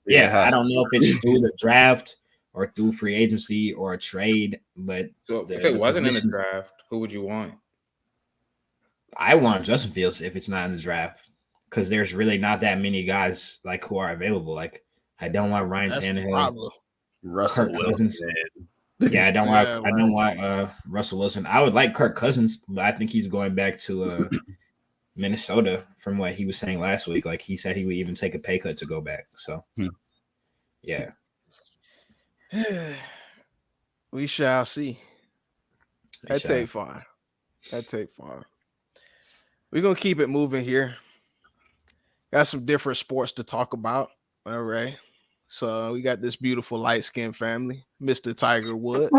E: I don't know if it's through the draft or through free agency or a trade, but
D: so if it wasn't in the draft, who would you want?
E: I want Justin Fields if it's not in the draft, because there's really not that many guys like who are available. Like, I don't want Ryan Tannehill,
C: Russell Wilson.
E: Yeah, I don't want Russell Wilson. I would like Kirk Cousins, but I think he's going back to Minnesota from what he was saying last week. Like, he said he would even take a pay cut to go back. So, yeah.
B: We shall see. That take far. We're going to keep it moving here. Got some different sports to talk about. All right. So we got this beautiful light-skinned family, Mr. Tiger Woods.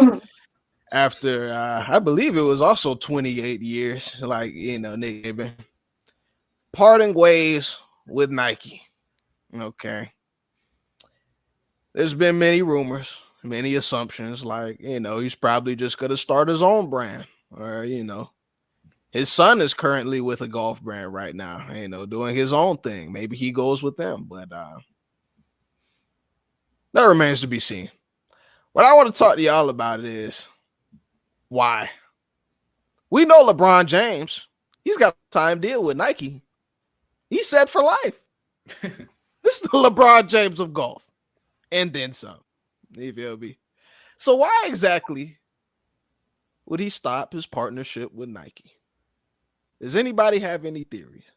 B: After, I believe it was also 28 years, like, Nick Saban, parting ways with Nike. Okay. There's been many rumors, many assumptions, like, he's probably just going to start his own brand. Or, his son is currently with a golf brand right now, doing his own thing. Maybe he goes with them, but that remains to be seen. What I want to talk to y'all about is why. We know LeBron James, he's got a time deal with Nike. He's set for life. This is the LeBron James of golf. And then some. You feel me? So why exactly would he stop his partnership with Nike? Does anybody have any theories?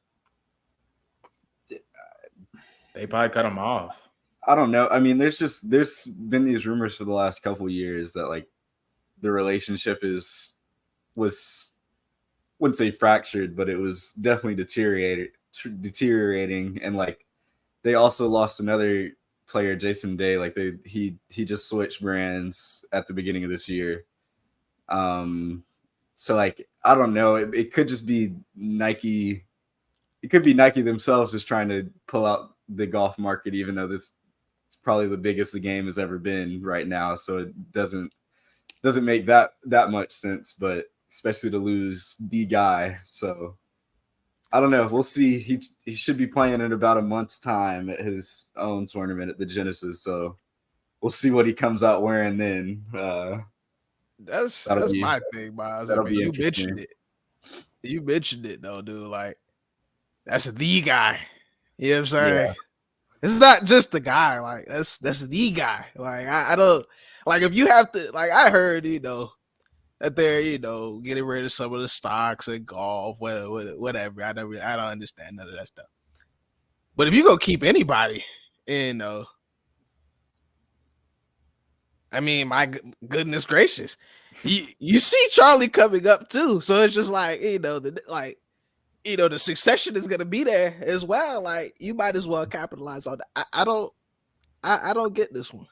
D: They probably cut him off.
C: I don't know. I mean, there's been these rumors for the last couple of years that like the relationship was wouldn't say fractured, but it was definitely deteriorating. And like they also lost another player, Jason Day. Like he just switched brands at the beginning of this year. So like I don't know. It could just be Nike. It could be Nike themselves just trying to pull out the golf market, even though it's probably the biggest the game has ever been right now. So it doesn't make that much sense, but especially to lose the guy. So I don't know. We'll see. He should be playing in about a month's time at his own tournament at the Genesis. So we'll see what he comes out wearing then.
B: That's my thing, Miles. I mean, you mentioned it. You mentioned it though, dude. Like that's the guy. You know what I'm saying? Yeah. It's not just the guy. Like that's the guy. Like I don't like if you have to. Like I heard, that they're getting rid of some of the stocks and golf, whatever. I don't understand none of that stuff. But if you go keep anybody, I mean, my goodness gracious, you see Charlie coming up too. So it's just like the succession is gonna be there as well. Like you might as well capitalize on that. I don't get this one.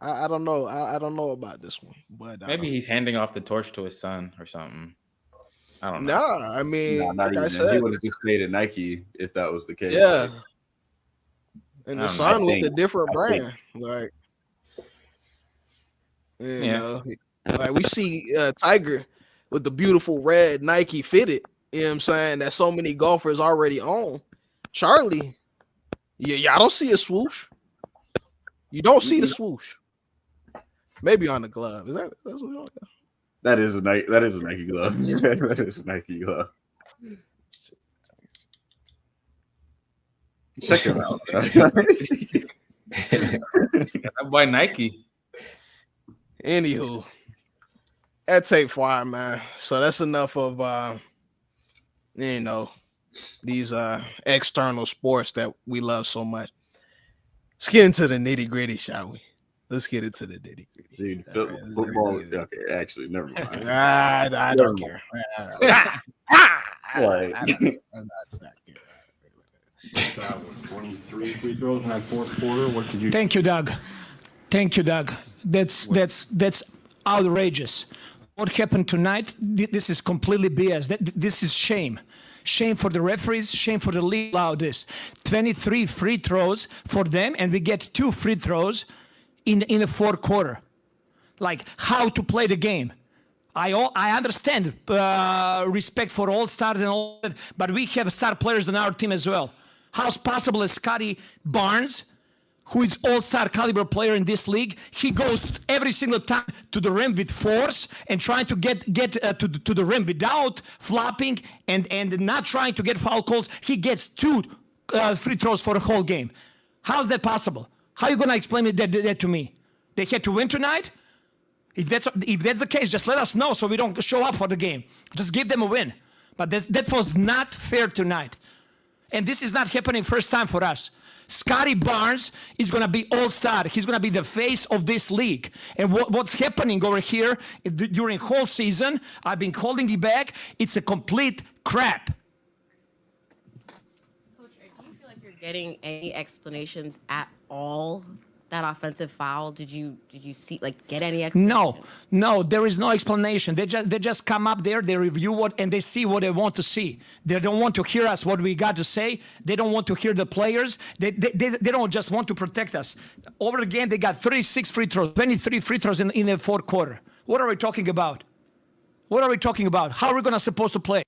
B: I don't know. I don't know about this one, but
D: maybe he's handing off the torch to his son or something. I don't know.
B: No, I mean,
C: not even. He would have just stayed at Nike if that was the case.
B: Yeah, and the son with a different brand, like like we see Tiger with the beautiful red Nike fitted. You know what I'm saying? That so many golfers already own. Charlie, y'all don't see a swoosh. You don't see the swoosh. Maybe on the glove. That's what you're on?
C: That is a Nike glove. That is a Nike glove. Check him out.
D: By Nike.
B: Anywho, that tape fire, man. So that's enough of these external sports that we love so much. Let's get into the nitty gritty, shall we? Let's get into the nitty gritty.
C: Dude, football. Okay, actually, never mind.
B: I don't care.
C: Right.
F: 23 free throws in that fourth quarter. What did you?
G: Thank you, Doug. That's outrageous. What happened tonight? This is completely BS. This is shame. Shame for the referees, shame for the league. Allow this. 23 free throws for them, and we get 2 free throws in the fourth quarter. Like how to play the game. I understand respect for all stars and all that, but we have star players on our team as well. How's possible as Scotty Barnes, who is all-star caliber player in this league, he goes every single time to the rim with force and trying to get to the rim without flopping and not trying to get foul calls. He gets 2 free throws for the whole game. How's that possible? How are you going to explain that to me? They had to win tonight? If that's the case, just let us know so we don't show up for the game. Just give them a win. But that was not fair tonight. And this is not happening first time for us. Scotty Barnes is going to be all-star. He's going to be the face of this league. And what's happening over here during whole season, I've been holding it back. It's a complete crap.
H: Coach, do you feel like you're getting any explanations at all? That offensive foul, did you see get any explanation?
G: No, there is no explanation. They just come up there, they review and they see what they want to see. They don't want to hear us what we got to say. They don't want to hear the players. They don't just want to protect us. Over the game, they got 36 free throws, 23 free throws in the fourth quarter. What are we talking about? How are we supposed to play?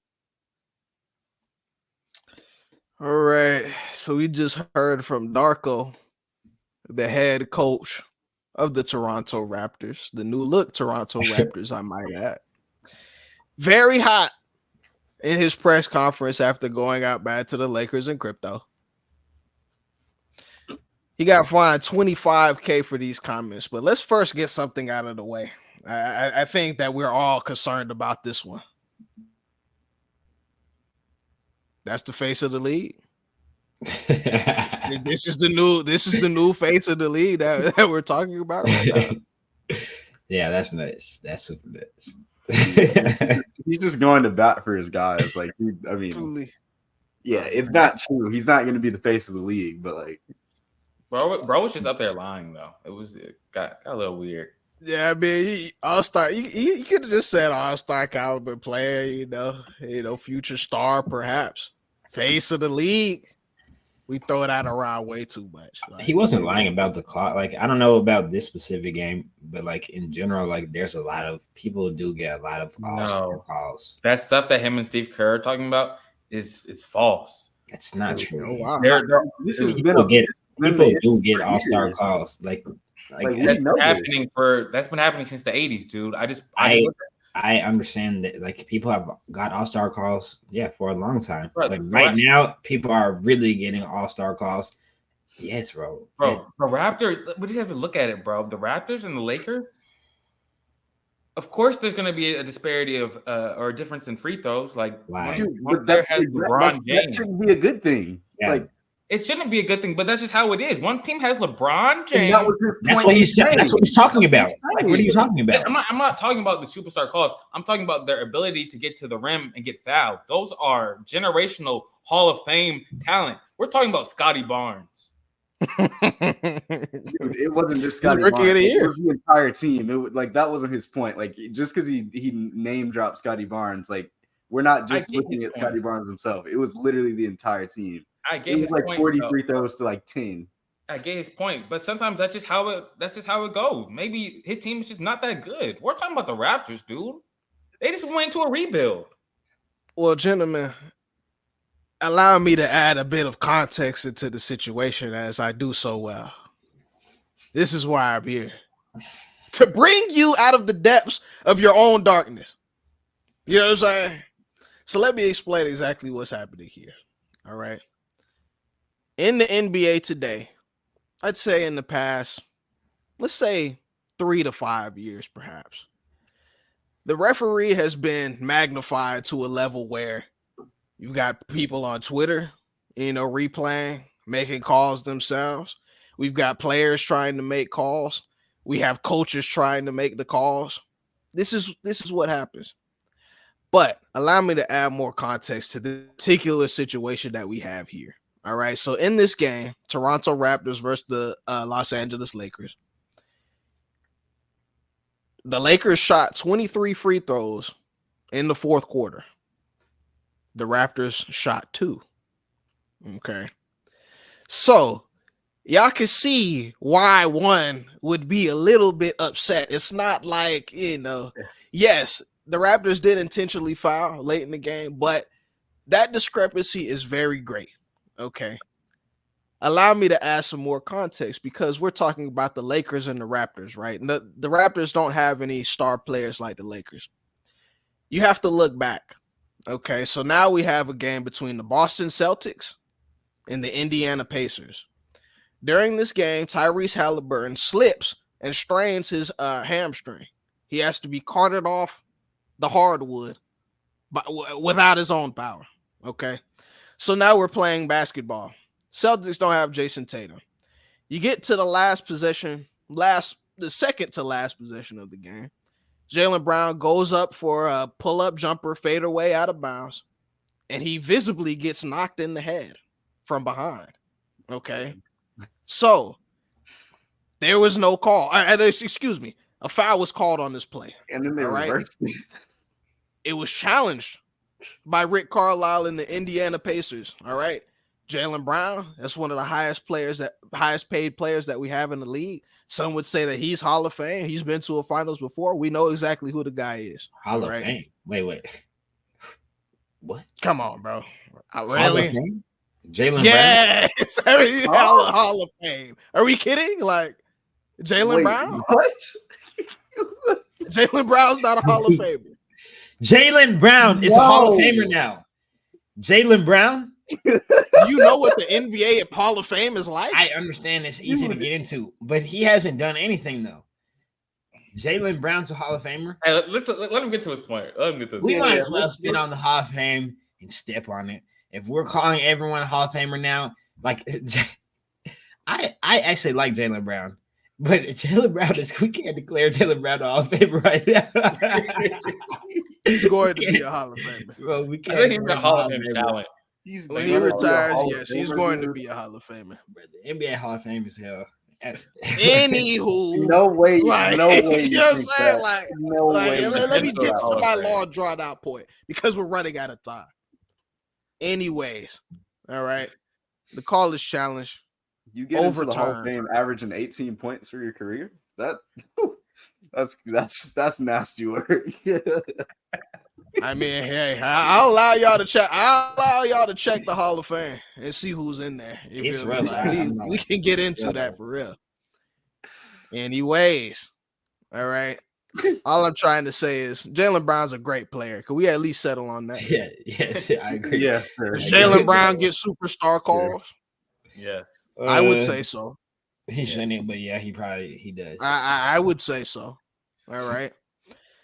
B: All right. So we just heard from Darko, the head coach of the Toronto Raptors, the new look Toronto Raptors, I might add. Very hot in his press conference after going out bad to the Lakers in crypto. He got fined $25K for these comments, but let's first get something out of the way. I think that we're all concerned about this one. That's the face of the league. This is the new face of the league that we're talking about right now.
E: Yeah, that's nuts. That's super nuts.
C: He's just going to bat for his guys. Like, yeah, it's not true. He's not going to be the face of the league, but like,
D: bro was just up there lying though. It got a little weird.
B: Yeah, I mean, he all-star. He could have just said all-star caliber player. You know, future star perhaps. Face of the league. We throw that around way too much. Like,
E: he wasn't lying about the clock. Like, I don't know about this specific game, but like in general, like there's a lot of people do get a lot of calls.
D: That stuff that him and Steve Kerr are talking about is false.
E: It's not true.
B: Oh, wow.
E: People do get all-star calls. Like
D: that's been happening since the 80s, dude.
E: I understand that like people have got all-star calls, for a long time.
D: Right,
E: right now, people are really getting all-star calls. Yes, bro.
D: Yes. The Raptors, we just have to look at it, bro. The Raptors and the Lakers. Of course, there's going to be a disparity of or a difference in free throws. Like,
C: but that shouldn't be a good thing.
E: Yeah.
C: Like,
D: it shouldn't be a good thing, but that's just how it is. One team has LeBron James.
E: That's what he's saying. That's what he's talking about. Like, what are you talking about?
D: I'm not talking about the superstar calls. I'm talking about their ability to get to the rim and get fouled. Those are generational Hall of Fame talent. We're talking about Scotty Barnes.
C: It wasn't just Scotty Barnes. It was the entire team. That wasn't his point. Like, just because he name dropped Scotty Barnes, like, we're not just looking at Scotty Barnes himself. It was literally the entire team.
D: I get his
C: like
D: point,
C: 43 throws to like 10.
D: I get his point, but sometimes that's just how it goes. Maybe his team is just not that good. We're talking about the Raptors, dude. They just went into a rebuild.
B: Well, gentlemen, allow me to add a bit of context into the situation as I do so well. This is why I'm here. To bring you out of the depths of your own darkness. You know what I'm saying? So let me explain exactly what's happening here. All right. In the NBA today, I'd say in the past, let's say 3 to 5 years, perhaps, the referee has been magnified to a level where you've got people on Twitter, replaying, making calls themselves. We've got players trying to make calls. We have coaches trying to make the calls. This is what happens. But allow me to add more context to the particular situation that we have here. All right. So in this game, Toronto Raptors versus the Los Angeles Lakers. The Lakers shot 23 free throws in the fourth quarter. The Raptors shot 2. Okay. So y'all can see why one would be a little bit upset. It's not like, yes, the Raptors did intentionally foul late in the game, but that discrepancy is very great. Okay. Allow me to add some more context because we're talking about the Lakers and the Raptors, right? The Raptors don't have any star players like the Lakers. You have to look back. Okay, so now we have a game between the Boston Celtics and the Indiana Pacers. During this game, Tyrese Halliburton slips and strains his hamstring. He has to be carted off the hardwood without his own power. Okay. So now we're playing basketball. Celtics don't have Jason Tatum. You get to the the second to last possession of the game. Jaylen Brown goes up for a pull-up jumper fadeaway out of bounds, and he visibly gets knocked in the head from behind. Okay. So there was no call. Excuse me. A foul was called on this play.
C: And then they reversed it.
B: It was challenged by Rick Carlisle and the Indiana Pacers. All right. Jaylen Brown, that's one of the highest paid players that we have in the league. Some would say that he's Hall of Fame. He's been to a finals before. We know exactly who the guy is.
E: Hall of Fame. Wait. What?
B: Come on, bro. Really?
E: Jaylen
B: yes. Brown? Hall of Fame. Are we kidding? Like Jaylen Brown?
C: What?
B: Jaylen Brown's not a Hall of Famer.
E: Jaylen Brown is a Hall of Famer now. Jaylen Brown?
B: You know what the NBA Hall of Fame is like?
E: I understand it's easy to get into, but he hasn't done anything though. Jaylen Brown's a Hall of Famer.
D: Hey, let him get to his point.
E: We might as well spit on the Hall of Fame and step on it. If we're calling everyone a Hall of Famer now, like I actually like Jaylen Brown, but Jaylen Brown we can't declare Jaylen Brown a Hall of Famer right now.
B: He's going to be a Hall of Famer.
E: Well, we can't.
D: I think he's a Hall of Fame talent.
B: When he retires, yes, he's going to be a Hall of Famer.
E: But the NBA Hall of Fame is hell.
B: Anywho,
C: no way,
B: like,
C: no way.
B: You know what I'm saying?
C: That. No way.
B: Let me get to my long drawn out point because we're running out of time. Anyways, all right. The college challenge.
C: You get into the Hall of Fame averaging 18 points for your career. That's nasty work.
B: I mean, hey, I'll allow y'all to check. I'll allow y'all to check the Hall of Fame and see who's in there.
E: It's
B: rough. We can get into that for real. Anyways, all right. All I'm trying to say is Jaylen Brown's a great player. Can we at least settle on that?
E: Yes, I agree.
C: Yeah, sure.
B: Does Jaylen Brown get superstar calls?
D: Yes,
B: I would say so.
E: He shouldn't, but yeah, he does.
B: I would say so. All right.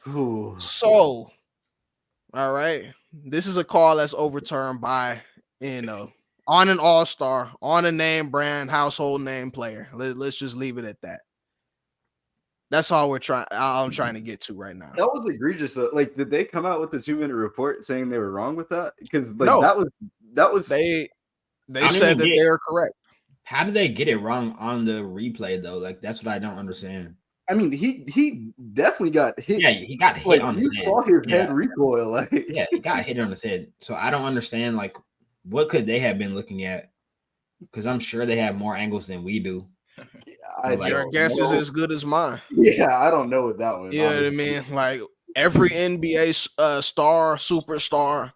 C: Ooh.
B: So, all right. This is a call that's overturned by, on an all-star, on a name brand, household name player. Let's just leave it at that. That's all I'm trying to get to right now.
C: That was egregious. Like, did they come out with a 2-minute report saying they were wrong with that? Because
B: No.
C: that was
B: They said that they are correct.
E: How did they get it wrong on the replay though? Like that's what I don't understand.
C: I mean, he definitely got hit.
E: Yeah, he got hit on his
C: head.
E: head.
C: You saw his head recoil. Like,
E: yeah, he got hit on his head. So I don't understand. Like, what could they have been looking at? Because I'm sure they have more angles than we do.
B: Your guess is as good as mine.
C: Yeah, I don't know what that was.
B: You know what I mean? Like every NBA star, superstar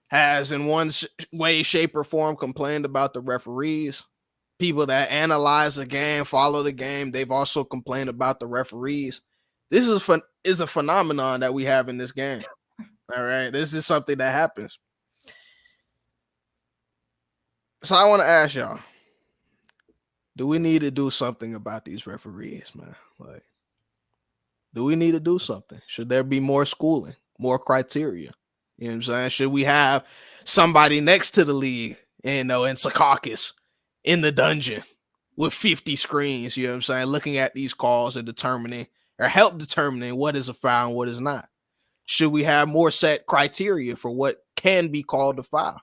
B: has in one way, shape, or form complained about the referees. People that analyze the game, follow the game, they've also complained about the referees. This is a phenomenon that we have in this game. All right, this is something that happens. So I want to ask y'all, do we need to do something about these referees, man? Like, do we need to do something? Should there be more schooling, more criteria? You know what I'm saying? Should we have somebody next to the league, in Secaucus, in the dungeon with 50 screens, you know what I'm saying, looking at these calls and help determining what is a foul and what is not? Should we have more set criteria for what can be called a foul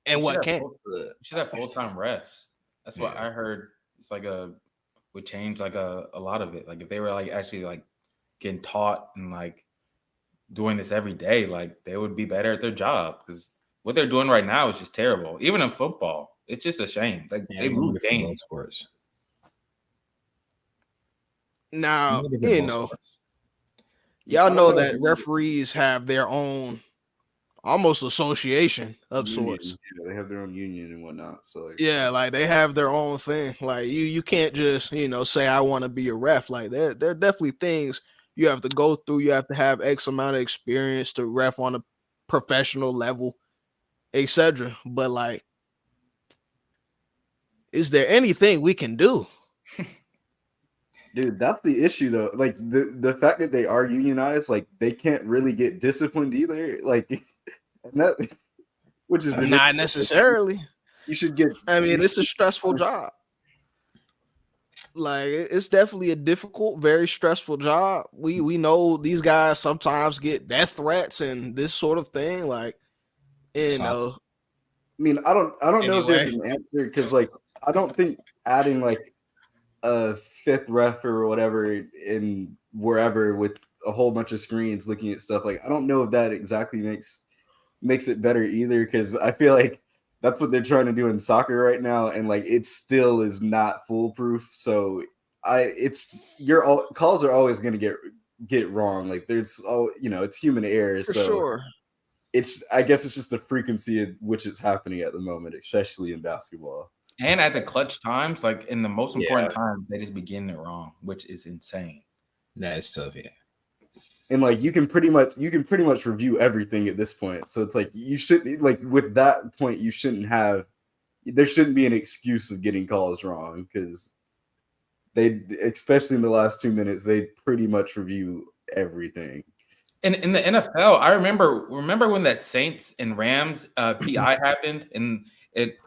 B: and what can't?
D: You should have full-time refs. That's what I heard. It's like would change like a lot of it. Like if they were like actually like getting taught and like doing this every day, like they would be better at their job, because what they're doing right now is just terrible. Even in football, it's just a shame. Like they lose games for us.
B: Now, y'all know that referees have their own almost association of sorts.
C: Yeah, they have their own union and whatnot. So
B: like they have their own thing. Like you can't just say I want to be a ref. Like there are definitely things you have to go through. You have to have X amount of experience to ref on a professional level, etc. But like, is there anything we can do?
C: Dude, that's the issue though. Like the fact that they are unionized, like they can't really get disciplined either. Like, and that, which is
B: not necessarily.
C: You should get.
B: I mean, it's a stressful job. Like it's definitely a difficult, very stressful job. We know these guys sometimes get death threats and this sort of thing. Like, I
C: mean, I don't know if there's an answer, because like I don't think adding like a fifth ref or whatever in wherever with a whole bunch of screens looking at stuff, like I don't know if that exactly makes it better either, because I feel like that's what they're trying to do in soccer right now, and like it still is not foolproof. So your calls are always going to get wrong. Like there's it's human error.
B: For
C: so
B: sure.
C: I guess it's just the frequency at which it's happening at the moment, especially in basketball.
D: And at the clutch times, like in the most important times, they just be getting it wrong, which is insane.
E: That is tough, yeah.
C: And like you can pretty much review everything at this point. So it's like you shouldn't, like with that point, there shouldn't be an excuse of getting calls wrong, because They, especially in the last 2 minutes, they pretty much review everything.
D: And in the NFL, I remember when that Saints and Rams PI happened, and it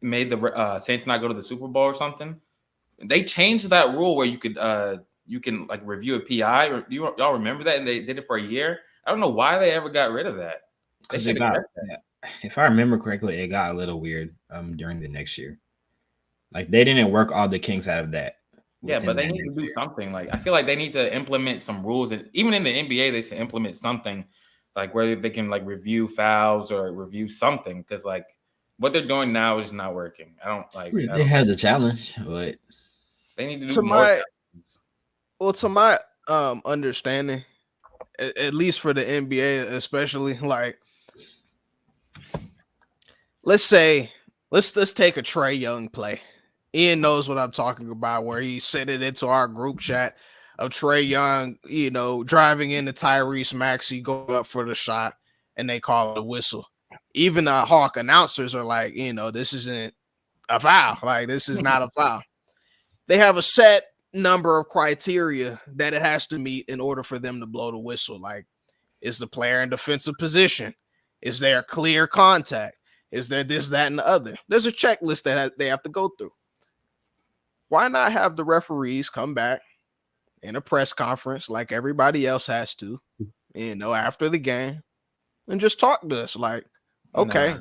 D: made the Saints not go to the Super Bowl or something. They changed that rule where you can like review a PI. Y'all remember that? And they did it for a year. I don't know why they ever got rid of that.
E: Because if I remember correctly, it got a little weird during the next year. Like they didn't work all the kinks out of that.
D: Yeah, but they need to do something. Like I feel like they need to implement some rules, and even in the NBA, they should implement something like where they can like review fouls or review something, because like what they're doing now is not working. I don't like.
E: They had the challenge, but
D: they need to do more.
B: To my understanding, at least for the NBA, especially, like let's take a Trae Young play. Ian knows what I'm talking about, where he sent it into our group chat of Trae Young, driving into Tyrese Maxey, going up for the shot, and they call it a whistle. Even the Hawk announcers are like, this isn't a foul. Like, this is not a foul. They have a set number of criteria that it has to meet in order for them to blow the whistle. Like, is the player in defensive position? Is there clear contact? Is there this, that, and the other? There's a checklist that they have to go through. Why not have the referees come back in a press conference like everybody else has to, after the game, and just talk to us? Like, okay,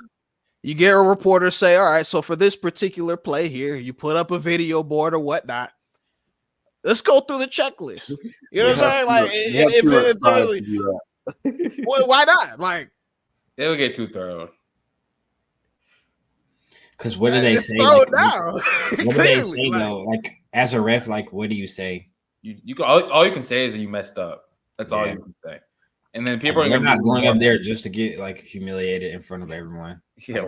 B: you get a reporter say, all right, so for this particular play here, you put up a video board or whatnot. Let's go through the checklist. You know what I'm saying? Like, well, why not? Like,
D: it'll get too thorough.
E: Because what do they say?
B: Throw it down.
E: What do they say though? Like as a ref, like what do you say?
D: You can all you can say is that you messed up. That's all you can say. And then people
E: are not going up there just to get like humiliated in front of everyone.
D: Yeah,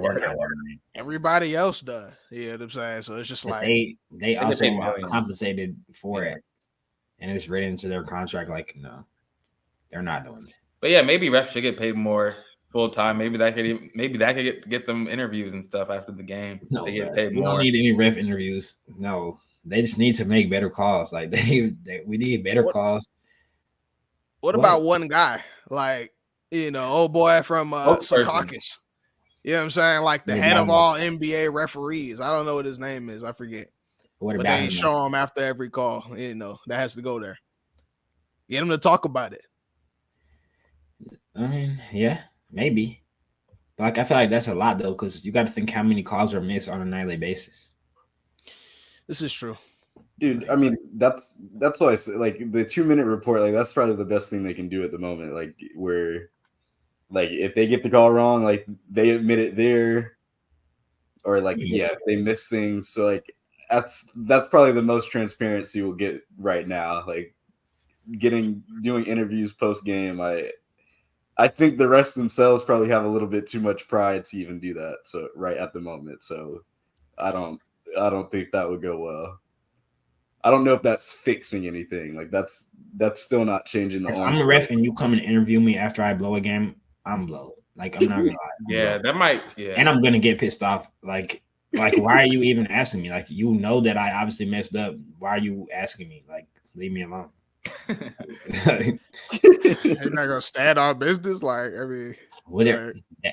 B: everybody else does. You know what I'm saying? So it's just like
E: they also are compensated for it, and it's written into their contract. Like no, they're not doing it.
D: But yeah, maybe refs should get paid more full time. Maybe that could get them interviews and stuff after the game.
E: No,
D: they get paid
E: we
D: more.
E: Don't need any ref interviews. No, they just need to make better calls. Like we need better calls.
B: What about one guy, like old boy from Secaucus? You know what I'm saying? Like the head of all NBA referees. I don't know what his name is. I forget.
E: What
B: but
E: about
B: they show him after every call. That has to go there. Get him to talk about it.
E: I mean, yeah. Maybe. But like I feel like that's a lot though, because you got to think how many calls are missed on a nightly basis.
B: This is true.
C: Dude, I mean, that's why I say, like, the 2-minute report, like, that's probably the best thing they can do at the moment. Like, where, like, if they get the call wrong, like, they admit it there, or like, if they miss things. So, like, that's probably the most transparency we'll get right now. Like, doing interviews post game, I think the rest themselves probably have a little bit too much pride to even do that. So right at the moment, so I don't think that would go well. I don't know if that's fixing anything. Like that's still not changing the.
E: If I'm a ref and you come and interview me after I blow a game, I'm blow. Like I'm not gonna lie.
D: Yeah, that might. Yeah,
E: and I'm gonna get pissed off. Like why are you even asking me? Like that I obviously messed up. Why are you asking me? Like leave me alone.
B: You're not gonna stand on business, like I mean,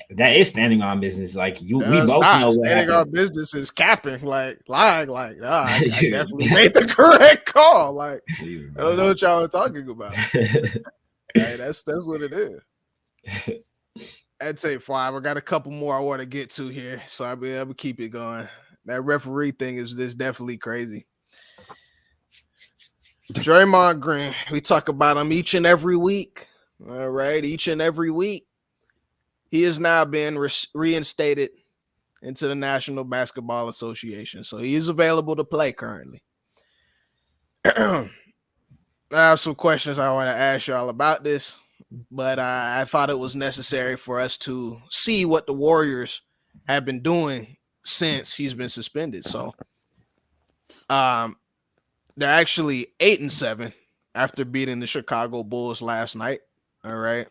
E: that is standing on business. Like we both know
B: standing on business is capping, like lying, like I definitely made the correct call. Like I don't know what y'all are talking about. Hey, that's what it is. I'd say 5. I got a couple more I want to get to here, so I'll be able to keep it going. That referee thing is definitely crazy. Draymond Green, we talk about him each and every week. All right, each and every week. He has now been reinstated into the National Basketball Association, so he is available to play currently. I have some questions I want to ask y'all about this, but I thought it was necessary for us to see what the Warriors have been doing since he's been suspended. So, they're actually 8-7 after beating the Chicago Bulls last night. All right.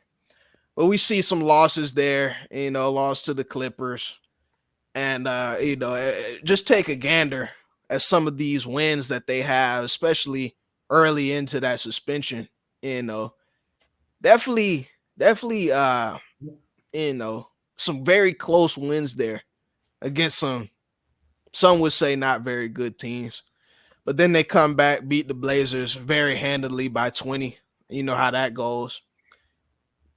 B: But we see some losses there, loss to the Clippers. And, just take a gander at some of these wins that they have, especially early into that suspension. Definitely, some very close wins there against some would say not very good teams. But then they come back, beat the Blazers very handily by 20. You know how that goes.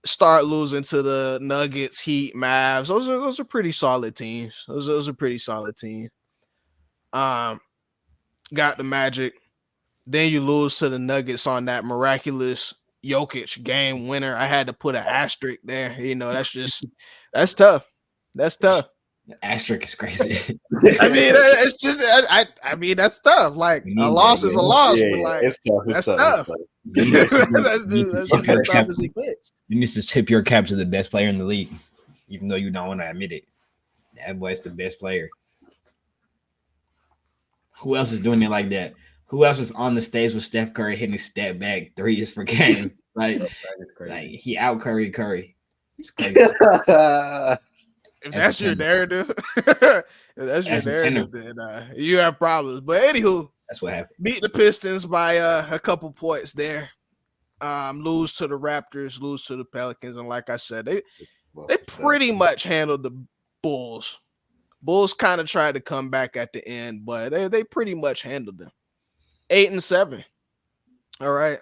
B: Start losing to the Nuggets, Heat, Mavs. Those are pretty solid teams. Those are pretty solid teams. Got the Magic. Then you lose to the Nuggets on that miraculous Jokic game winner. I had to put an asterisk there. That's tough. That's tough.
E: The asterisk is crazy.
B: I mean, it's just I mean that's tough. Like a loss is a loss, but like
C: it's tough.
B: That's tough.
E: You need to tip your cap to the best player in the league, even though you don't want to admit it. That boy's the best player. Who else is doing it like that? Who else is on the stage with Steph Curry hitting step back threes per game? Like he out Curry. It's crazy.
B: If that's your narrative, then you have problems. But anywho,
E: that's what happened.
B: Beat the Pistons by a couple points there. Lose to the Raptors, lose to the Pelicans, and like I said, they pretty much handled the Bulls. Bulls kind of tried to come back at the end, but they pretty much handled them. 8-7. All right.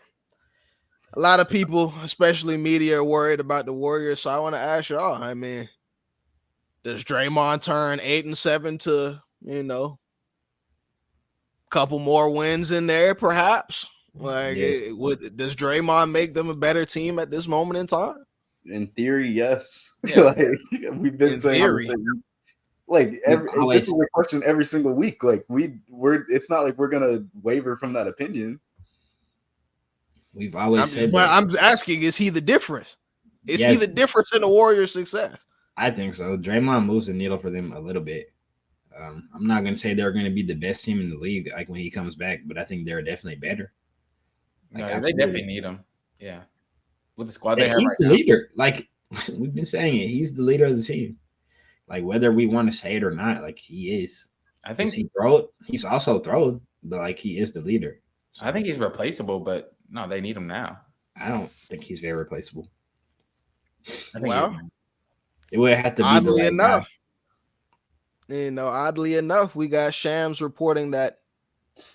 B: A lot of people, especially media, are worried about the Warriors. So I want to ask y'all, I mean, does Draymond turn 8-7 to, couple more wins in there, perhaps? Like, does Draymond make them a better team at this moment in time?
C: In theory, yes.
D: Yeah.
C: Like, we've been saying, this is a question every single week. Like, it's not like we're gonna waver from that opinion.
E: We've always said
B: but
E: that.
B: I'm asking, is he the difference? Is he the difference in the Warriors' success?
E: I think so. Draymond moves the needle for them a little bit. I'm not going to say they're going to be the best team in the league like when he comes back, but I think they're definitely better.
D: Like, no, they definitely need him. Yeah. With the squad they have
E: he's the leader. Like, we've been saying it. He's the leader of the team. Like, whether we want to say it or not, like, he is.
D: I think
E: he's also thrown, but, like, he is the leader.
D: So, I think he's replaceable, but no, they need him now.
E: I don't think he's very replaceable.
B: It
E: would have to be
B: oddly enough. Oddly enough, we got Shams reporting that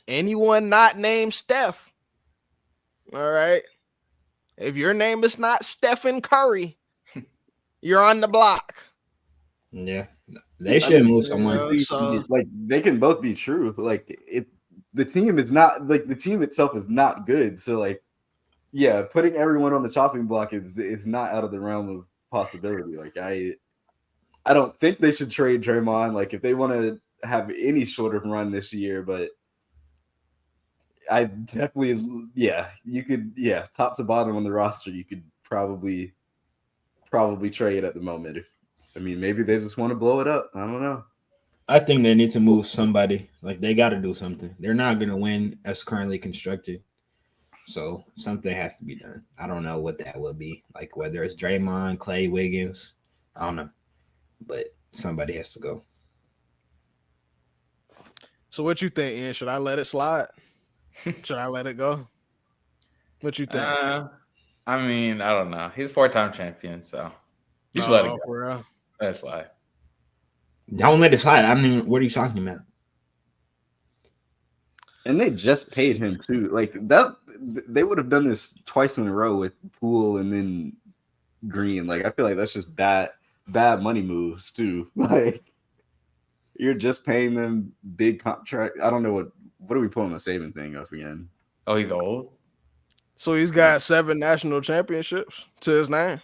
B: anyone not named Steph, all right, if your name is not Stephen Curry, you're on the block.
E: Yeah, they should move someone.
C: Like, they can both be true. Like, the team is not, like, the team itself is not good. So, like, yeah, putting everyone on the chopping block is not out of the realm of possibility. Like, I don't think they should trade Draymond, like, if they want to have any sort of run this year, but I definitely, you could, top to bottom on the roster, you could probably trade at the moment. Maybe they just want to blow it up. I don't know.
E: I think they need to move somebody. Like, they got to do something. They're not going to win as currently constructed. So something has to be done. I don't know what that would be. Like, whether it's Draymond, Clay, Wiggins, I don't know. But somebody has to go.
B: So what you think, Ian? Should I let it slide? Should I let it go? What you think?
D: I don't know. He's a 4-time champion, so you should let it go.
B: For real?
D: That's why.
E: Don't let it slide. I mean, what are you talking about?
C: And they just paid him too. Like, that, they would have done this twice in a row with Poole and then Green. Like, I feel like that's just bad money moves too. Like, you're just paying them big contract. I don't know what are we pulling the Saban thing up again?
D: Oh, he's old.
B: So he's got 7 national championships to his name.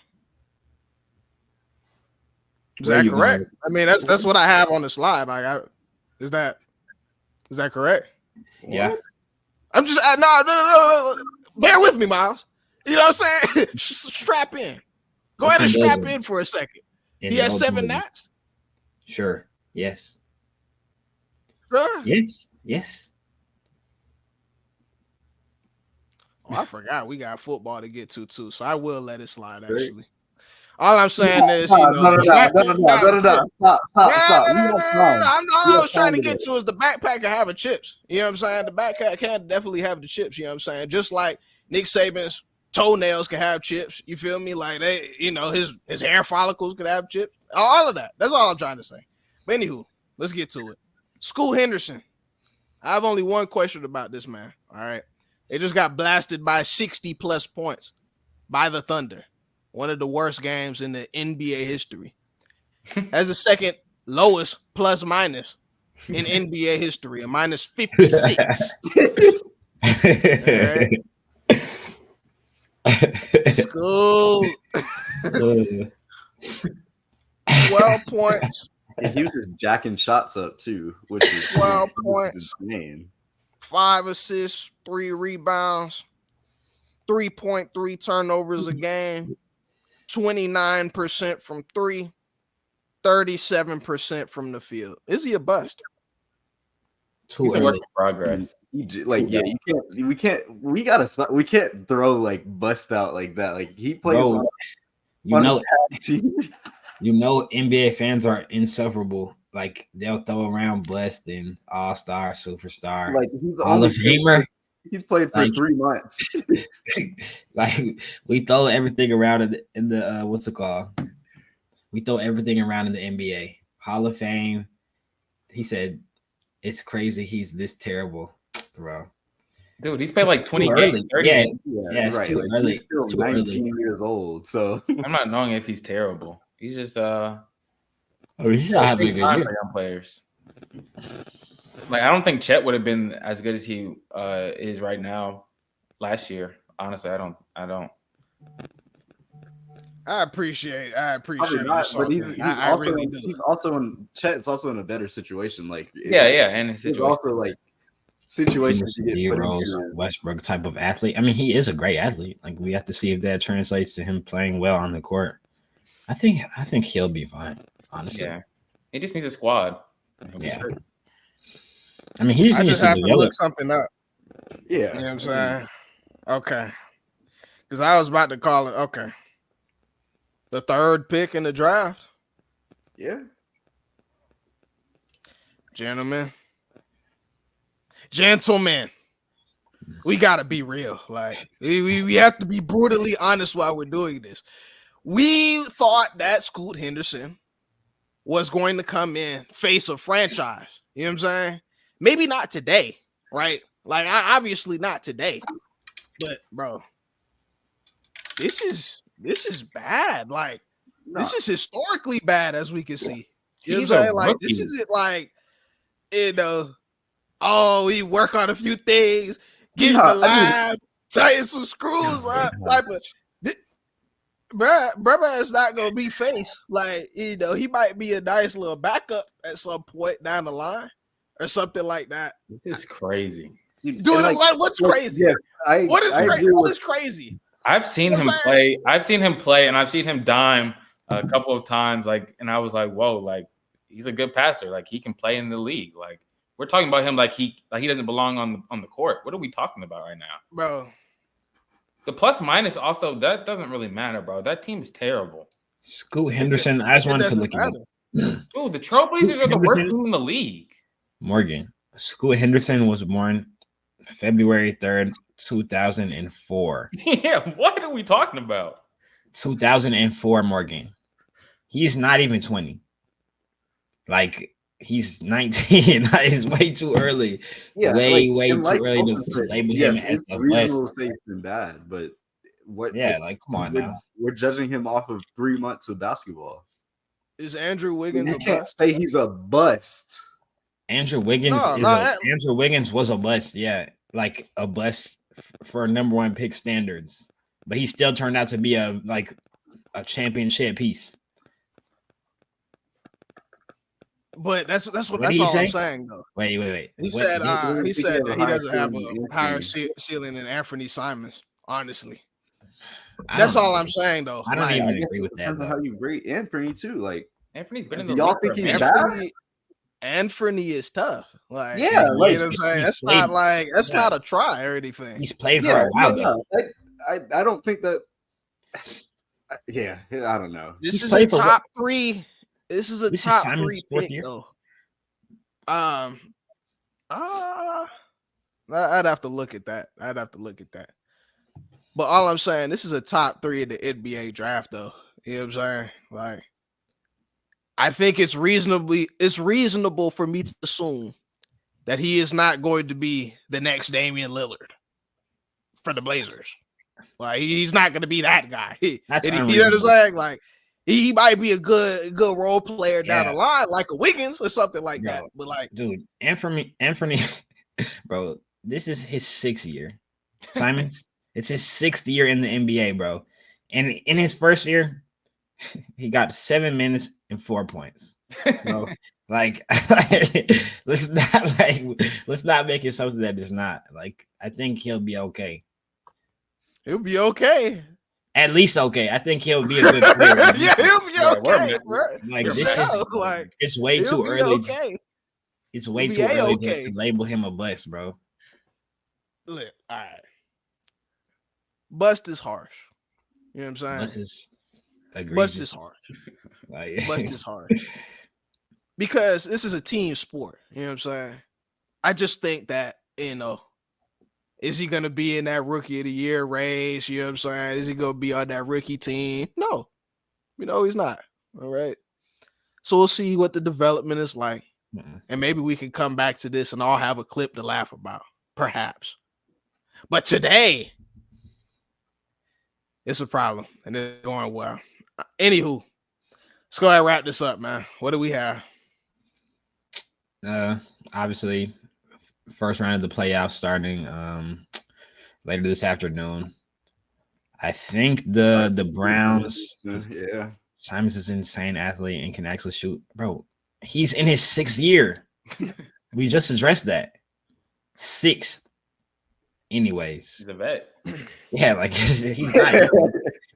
B: Is that correct? I mean, that's what I have on the slide. Like, is that correct?
E: Yeah.
B: I'm just no. Bear with me, Miles. You know what I'm saying? Strap in. Go ahead and strap in for a second. He has 7 nats?
E: Sure. Yes.
B: Sure.
E: Yes.
B: Oh, I forgot we got football to get to too, so I will let it slide actually. All I'm saying is,
C: No. Stop.
B: All I was trying to get to is the backpack can have the chips. You know what I'm saying? The backpack can definitely have the chips. You know what I'm saying? Just like Nick Saban's toenails can have chips. You feel me? Like they, his hair follicles could have chips. All of that. That's all I'm trying to say. But anywho, let's get to it. Scoot Henderson. I have only one question about this man. All right. They just got blasted by 60 plus points by the Thunder. One of the worst games in the NBA history. That's the second lowest plus minus in NBA history, a minus 56. Right. School. 12 points.
C: And he was just jacking shots up too, which is
B: 12 points,
C: insane.
B: 5 assists, 3 rebounds, 3.3 turnovers a game, 29% from 3, 37% from the field. Is he a bust?
E: Too early.
D: Progress.
C: We can't throw like bust out like that. Like he plays
E: Bro,
C: on
E: NBA fans are insufferable. Like they'll throw around blessed and all-star, superstar,
C: like he's
E: Hall of Famer.
C: He's played for 3 months.
E: Like we throw everything around in the what's it called? We throw everything around in the NBA. Hall of Fame. He said it's crazy he's this terrible, bro.
D: Dude, he's played like 20
E: early.
D: games. 30
E: Yeah,
D: games.
E: it's
C: right.
E: too
C: Like,
E: early.
C: he's still
E: Too
C: 19
E: early.
C: years old. So
D: I'm not knowing if he's terrible. He's just
E: He's not having a
D: big
E: good
D: time
E: year.
D: for young players. Like I don't think Chet would have been as good as he is right now last year. Honestly, I don't.
B: I appreciate
C: probably
B: you
C: not, but
B: salty.
C: he's
B: I
C: also
B: really do.
C: he's also in Chet's also in a better situation. Like
D: Yeah, and his
C: He's
D: situation.
C: also like situations to get put
E: Rose
C: into.
E: Westbrook type of athlete. I mean, he is a great athlete. Like we have to see if that translates to him playing well on the court. I think he'll be fine. Honestly,
D: Yeah, he just needs a squad.
E: Yeah. I mean, he just
B: I
E: needs
B: just
E: to
B: have to
E: develop.
B: look something up.
C: Yeah,
B: You know what I'm saying? Okay. Because I was about to call it, okay. The 3rd pick in the draft.
C: Yeah.
B: Gentlemen, we got to be real. Like, we have to be brutally honest while we're doing this. We thought that Scoot Henderson was going to come in, face a franchise. You know what I'm saying? Maybe not today, right? Like, obviously not today. But, bro, this is bad. Like, this is historically bad, as we can see. You know what I'm saying? Like, this isn't like, we work on a few things, get in the lab, tighten some screws, type of. Bruh is not gonna be face. Like, he might be a nice little backup at some point down the line or something like that.
D: This is crazy.
B: Dude, what's crazy?
C: Yes,
B: What is crazy?
D: I've seen him play. I've seen him play, and I've seen him dime a couple of times. Like, and I was like, "Whoa!" Like, he's a good passer. Like, he can play in the league. Like, we're talking about him like he doesn't belong on the court. What are we talking about right now,
B: bro?
D: The plus minus also that doesn't really matter, bro. That team is terrible.
E: Scoot Henderson. I just wanted to look at him.
D: Dude, the Trailblazers are the worst team in the league.
E: Morgan. Scoot Henderson was born February 3rd, 2004.
D: Yeah, what are we talking about?
E: 2004, Morgan. He's not even 20. Like, he's 19. It's way too early.
C: Yeah,
E: way too early to label him as the
C: reasonable
E: best.
C: safe and bad, but what?
E: Yeah, like come on now.
C: We're judging him off of 3 months of basketball.
B: Is Andrew Wiggins
C: You
B: a
C: can't
B: bust?
C: say he's a bust.
E: Andrew Wiggins Andrew Wiggins was a bust, yeah, like a bust for number 1 pick standards, but he still turned out to be a championship piece.
B: But that's all I'm saying though.
E: Wait.
B: He said that he doesn't have a higher ceiling than Anthony Simons. Honestly, that's all I'm saying though.
E: I don't even agree with that.
C: How you rate Anthony too? Like
D: Anthony's been in the
C: do y'all
D: league
C: think he's
B: Anthony,
C: bad?
B: Anthony is tough. Like,
C: yeah,
B: you know what I'm saying? That's not a try or anything.
E: He's played for a while though.
C: I don't think that. Yeah, I don't know.
B: This
E: He
B: is a
E: played for what?
B: top 3. This is a
E: This is
B: top
E: Simon's
B: 3
E: fourth
B: pick
E: year?
B: though. I'd have to look at that. But all I'm saying, this is a top 3 in the NBA draft though. You know what I'm saying? Like, I think it's reasonable for me to assume that he is not going to be the next Damian Lillard for the Blazers. Like, he's not going to be that guy.
E: That's
B: You know what I'm
E: unreasonable.
B: saying? Like, he might be a good role player down
E: Yeah.
B: the line, like a Wiggins or something like
E: Bro,
B: that. But like,
E: dude, Anthony, bro, this is his 6th year. Simons, it's his 6th year in the NBA, bro. And in his first year, he got 7 minutes and 4 points. So, like, let's not make it something that is not. Like, I think he'll be okay.
B: he'll be okay.
E: At least okay. I think he'll be a good player.
B: Yeah, he'll be okay, bro.
E: Like,
B: For
E: this
B: sure.
E: is
B: Like,
E: it's way
B: he'll
E: too
B: be
E: early.
B: okay.
E: It's way
B: He'll
E: too
B: be
E: early
B: A-okay.
E: to label him a bust, bro.
B: Look, all right. Bust is harsh. You know what I'm saying?
E: Bust is egregious.
B: Bust is harsh.
E: Like,
B: Bust is harsh. Because this is a team sport. You know what I'm saying? I just think that, is he going to be in that rookie of the year race? You know what I'm saying? Is he going to be on that rookie team? No. He's not. All right. So we'll see what the development is like. And maybe we can come back to this and all have a clip to laugh about. Perhaps. But today, it's a problem. And it's going well. Anywho, let's go ahead and wrap this up, man. What do we have?
E: Obviously, first round of the playoffs starting later this afternoon. I think the Browns.
C: Yeah,
E: Simons is an insane athlete and can actually shoot, bro. He's in his 6th year. We just addressed that. 6th. Anyways,
D: He's a vet.
E: yeah, like he's not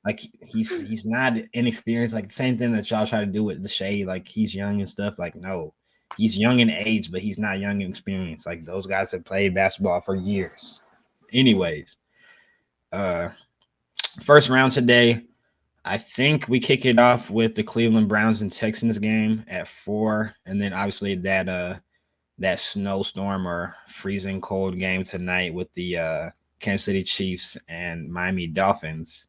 E: like he's not inexperienced. Like the same thing that y'all try to do with the shade. Like he's young and stuff. Like no, he's young in age, but he's not young in experience. Like those guys have played basketball for years. Anyways, first round today. I think we kick it off with the Cleveland Browns and Texans game at 4, and then obviously that snowstorm or freezing cold game tonight with the Kansas City Chiefs and Miami Dolphins.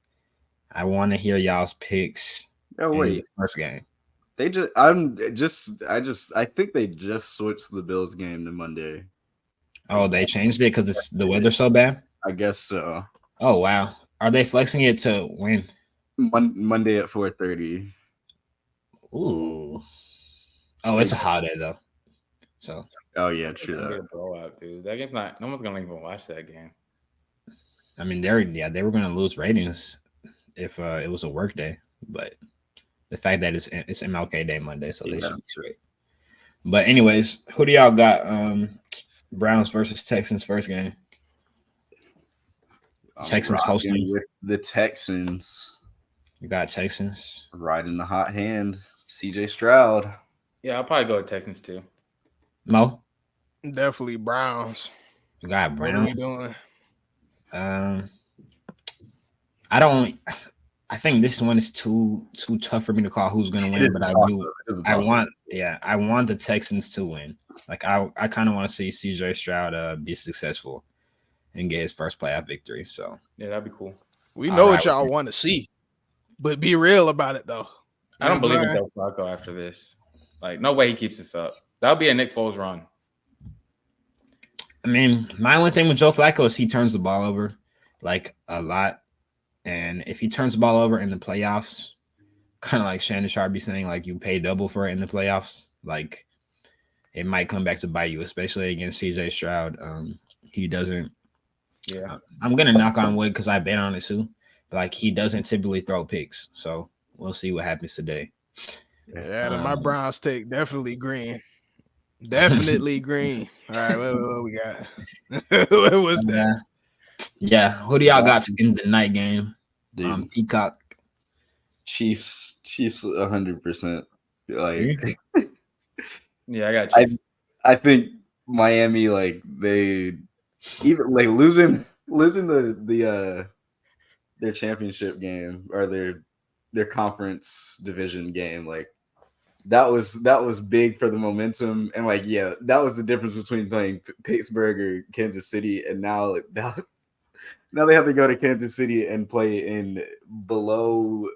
E: I want to hear y'all's picks.
C: Oh wait,
E: in the first game.
C: I think they just switched the Bills game to Monday.
E: Oh, they changed it because the weather's so bad?
C: I guess so.
E: Oh, wow. Are they flexing it to when?
C: Monday at 4:30.
E: Ooh. Oh, it's a holiday though. So.
C: Oh yeah, true.
D: It's gonna be a blowout, dude. That game's not. No one's gonna even watch that game.
E: I mean, they were gonna lose ratings if it was a work day, but the fact that it's MLK Day Monday, so they should be straight. But anyways, who do y'all got? Browns versus Texans first game. Texans hosting
C: with the Texans.
E: You got Texans
C: riding the hot hand. CJ Stroud.
D: Yeah, I'll probably go with Texans too.
E: Mo.
B: Definitely Browns.
E: You got Browns.
B: What are we doing?
E: I think this one is too tough for me to call who's gonna win, but I want the Texans to win. Like I kind of want to see CJ Stroud be successful and get his first playoff victory. So
D: yeah, that'd be cool.
B: We know what y'all want to see, but be real about it though.
D: I don't believe in Joe Flacco after this. Like, no way he keeps this up. That'll be a Nick Foles run.
E: I mean, my only thing with Joe Flacco is he turns the ball over like a lot. And if he turns the ball over in the playoffs, kind of like Shannon Sharp be saying, like you pay double for it in the playoffs, like it might come back to bite you, especially against CJ Stroud. He doesn't. Yeah, I'm gonna knock on wood because I bet on it too. But like he doesn't typically throw picks, so we'll see what happens today.
B: Yeah, my Browns take definitely green. Definitely green. All right, what we got? What was that?
E: Yeah, who do y'all got in the night game? Peacock.
C: Chiefs 100%. Like,
D: yeah, I got Chiefs.
C: I think Miami, like they even like losing their championship game or their their conference division game. Like that was big for the momentum, and like that was the difference between playing Pittsburgh or Kansas City, and now they have to go to Kansas City and play in below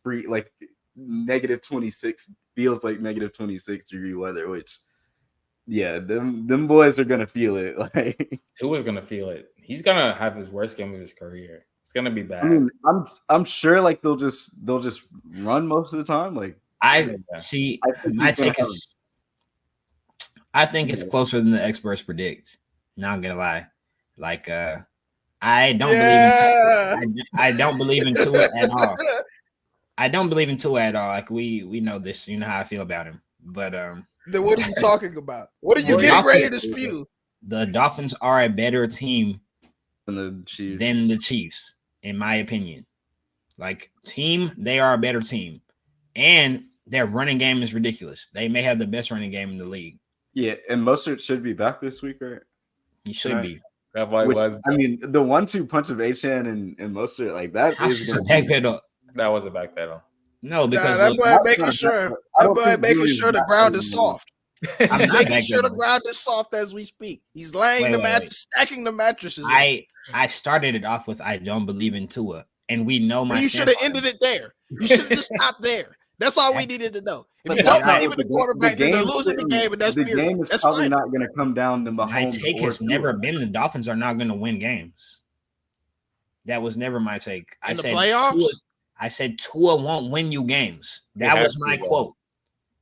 C: like negative 26, feels like negative 26 degree weather, which them boys are gonna feel it. Like
D: Tua's gonna feel it. He's gonna have his worst game of his career. It's gonna be bad.
C: I mean, I'm sure like they'll just run most of the time. Like
E: I see. My take is, I think it's closer than the experts predict. Not gonna lie, like I don't believe in Tua at all. I don't believe in Tua at all. Like we know this. You know how I feel about him. But
B: then what are you talking about? What are you getting ready to spew?
E: The Dolphins are a better team
C: than
E: the Chiefs, in my opinion. Like team, they are a better team, and their running game is ridiculous. They may have the best running game in the league.
C: Yeah, and Mostert should be back this week, right?
E: He should be.
D: That's why it was.
C: I mean, the 1-2 punch of Achane and Mostert, like that is
E: a backpedal.
D: That was a backpedal.
E: No, because
B: that boy making sure the ground is soft. He's making sure the ground is soft as we speak. He's laying stacking the mattresses.
E: I started it off with I don't believe in Tua, and we know my.
B: You should have ended it there. You should have just stopped there. That's all we needed to know. If you don't believe in the quarterback, then they're losing the game, and that's
C: the game is probably not going to come down to Mahomes.
E: My take has never been the Dolphins are not going to win games. That was never my take.
B: I said playoffs.
E: I said Tua won't win you games. That was my quote.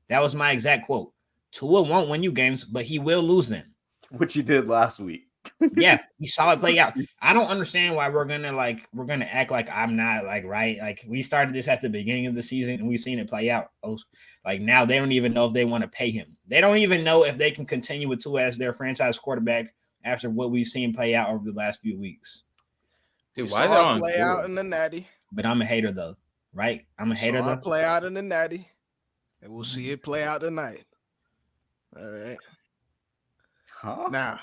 E: That was my exact quote. Tua won't win you games, but he will lose them.
C: Which he did last week.
E: Yeah, you saw it play out. I don't understand why we're gonna act like I'm not like right. Like we started this at the beginning of the season and we've seen it play out. Like now they don't even know if they want to pay him. They don't even know if they can continue with Tua as their franchise quarterback after what we've seen play out over the last few weeks.
D: Dude, why don't
B: play out in the Natty?
E: But I'm a hater though, right? I'm a hater though.
B: Play out in the Natty, and we'll see it play out tonight. All right.
C: Huh?
B: Now.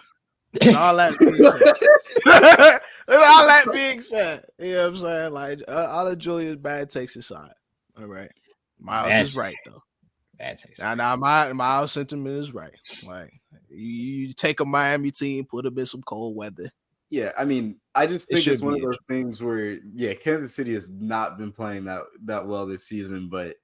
B: All that being said, you know what I'm saying? Like all of Julia's bad takes aside. All right. Miles is right though.
E: Bad takes.
B: Now Miles' sentiment is right. Like you take a Miami team, put them in some cold weather.
C: Yeah, I mean, I just think it's one of those things where Kansas City has not been playing that well this season, but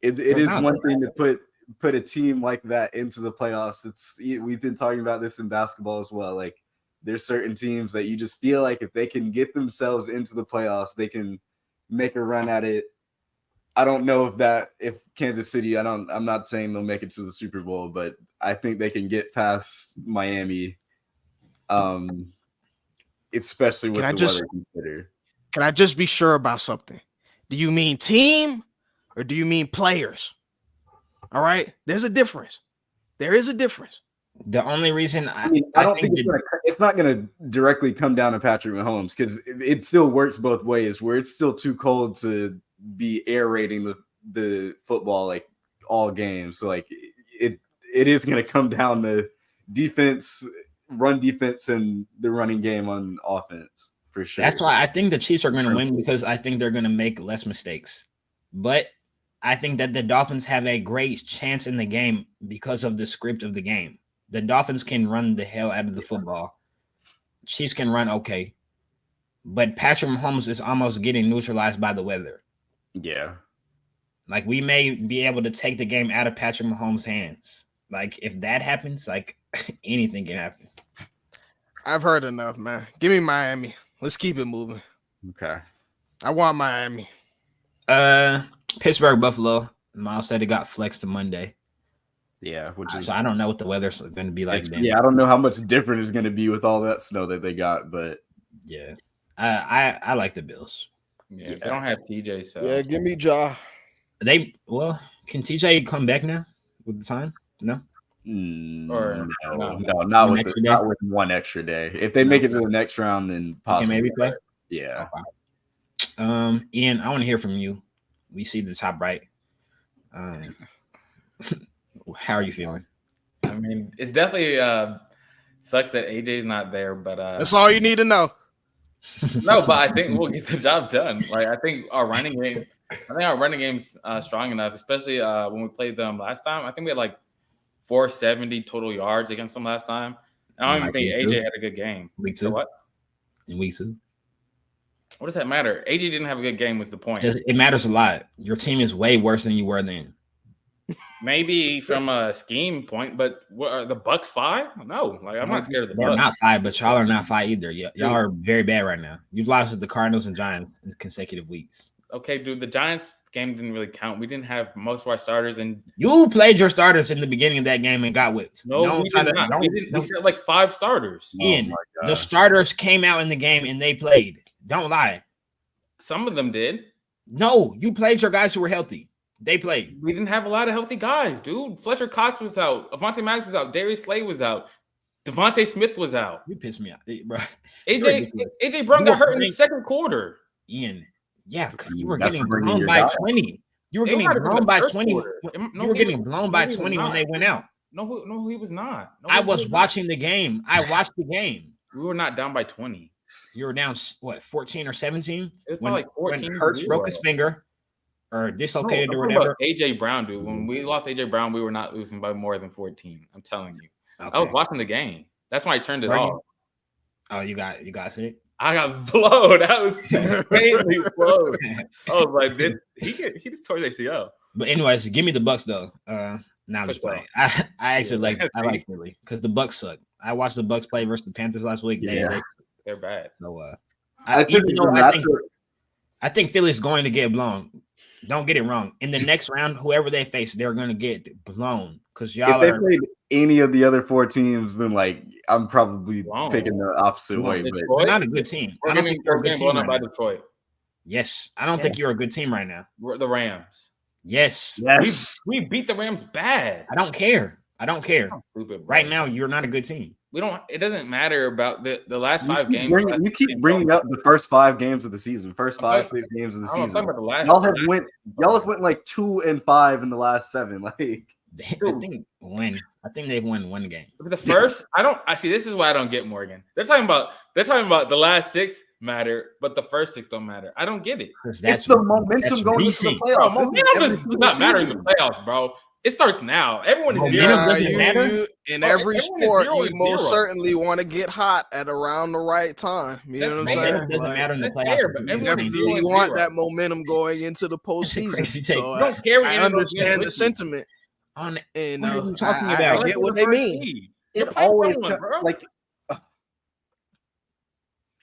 C: it is one thing to put a team like that into the playoffs. We've been talking about this in basketball as well. Like there's certain teams that you just feel like if they can get themselves into the playoffs, they can make a run at it. I don't know if Kansas City, I'm not saying they'll make it to the Super Bowl, but I think they can get past Miami. Especially with the weather considered.
B: Can I just be sure about something? Do you mean team or do you mean players? All right, there's a difference. There is a difference.
E: The only reason
C: I don't think it's not going to directly come down to Patrick Mahomes because it still works both ways. Where it's still too cold to be aerating the football like all games. So like it is going to come down to defense, run defense, and the running game on offense for sure.
E: That's why I think the Chiefs are going to win because I think they're going to make less mistakes. But I think that the Dolphins have a great chance in the game because of the script of the game. The Dolphins can run the hell out of the football. Chiefs can run okay. But Patrick Mahomes is almost getting neutralized by the weather.
C: Yeah.
E: Like we may be able to take the game out of Patrick Mahomes' hands. Like if that happens, like anything can happen.
B: I've heard enough, man. Give me Miami. Let's keep it moving.
C: Okay.
B: I want Miami.
E: Pittsburgh, Buffalo. Miles said it got flexed to Monday.
C: Yeah, which is
E: so I don't know what the weather's going to be like then.
C: Yeah, I don't know how much different it's going to be with all that snow that they got, but
E: yeah, I like the Bills.
D: Yeah, they don't have TJ. So
B: yeah, give me Ja.
E: Can TJ come back now with the time? No.
C: Or no, not with one extra day. If they make it to the next round, then possibly
E: maybe play.
C: Yeah.
E: Okay. Ian, I want to hear from you. We see the top right. How are you feeling?
D: I mean, it's definitely sucks that AJ's not there, but
B: that's all you need to know.
D: No, but I think we'll get the job done. Like I think our running game. I think our running game's strong enough, especially when we played them last time. I think we had like 470 total yards against them last time. I don't even think AJ had a good game.
E: Week 2.
D: So what?
E: In week 2.
D: What does that matter? AJ didn't have a good game was the point.
E: It matters a lot. Your team is way worse than you were then.
D: Maybe from a scheme point, but what are the Bucks 5? No, like I'm not scared of the
E: They're
D: Bucks.
E: not 5, but y'all are not 5 either. Y'all are very bad right now. You've lost to the Cardinals and Giants in consecutive weeks.
D: Okay, dude, the Giants game didn't really count. We didn't have most of our starters, and
E: you played your starters in the beginning of that game and got whipped.
D: No, we did not. We said like 5 starters.
E: Ian, the starters came out in the game and they played. Don't lie.
D: Some of them did.
E: No, you played your guys who were healthy. They played.
D: We didn't have a lot of healthy guys, dude. Fletcher Cox was out. Avonte Maddox was out. Darius Slay was out. Devontae Smith was out.
E: You pissed me off, bro.
D: AJ Brown got hurt in the second quarter.
E: Ian, yeah, you were getting blown by 20. You were getting blown by 20. You were getting blown by 20 when they went out.
D: No, he was not.
E: I was watching the game. I watched the game.
D: We were not down by 20.
E: You were down, what, 14 or 17?
D: It was like 14.
E: When Hurts broke his finger or dislocated or whatever.
D: AJ Brown, dude. When we lost AJ Brown, we were not losing by more than 14. I'm telling you. Okay. I was watching the game. That's why I turned it off.
E: Oh, you got sick?
D: I got blown. I was crazy blown. I was like, he just tore his ACL.
E: But anyways, give me the Bucks though. Now I'm just playing. I actually I like Philly because the Bucks suck. I watched the Bucks play versus the Panthers last week.
D: They're bad.
E: So I think Philly's going to get blown. Don't get it wrong. In the next round, whoever they face, they're going to get blown because y'all.
C: If they played any of the other 4 teams, then like I'm probably picking the opposite way. But
E: they're not a good team. I don't think you're a good team
D: right by Detroit.
E: Yes, I don't think you're a good team right now.
D: We're the Rams.
E: Yes.
D: We beat the Rams bad.
E: I don't care. Right now, you're not a good team.
D: We don't. It doesn't matter about the last 5 games.
C: You keep bringing up the first 5 games of the season, first 5-6 games of the season. Y'all have went like 2-5 in the last 7. Like
E: I think they've won 1 game.
D: The first, I see. This is why I don't get Morgan. They're talking about the last 6 matter, but the first 6 don't matter. I don't get it.
C: It's the momentum going into the playoffs.
D: Momentum does not matter in the playoffs, bro. It starts now. Everyone is
B: in every sport. You most certainly want to get hot at around the right time. You know what I'm saying?
E: It doesn't matter in the playoffs.
B: You definitely want that momentum going into the postseason. So I understand the sentiment.
E: I
B: get what they mean.
C: It always like.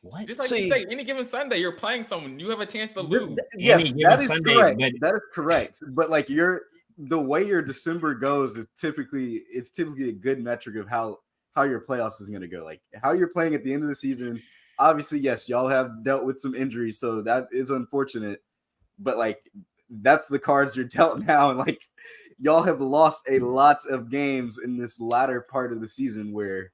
E: What?
D: Just like you say, any given Sunday, you're playing someone. You have a chance to lose.
C: Yes, that is correct. That is correct. But like the way your December goes is typically a good metric of how your playoffs is going to go. Like how you're playing at the end of the season. Obviously, yes, y'all have dealt with some injuries, so that is unfortunate. But like that's the cards you're dealt now, and like y'all have lost a lot of games in this latter part of the season where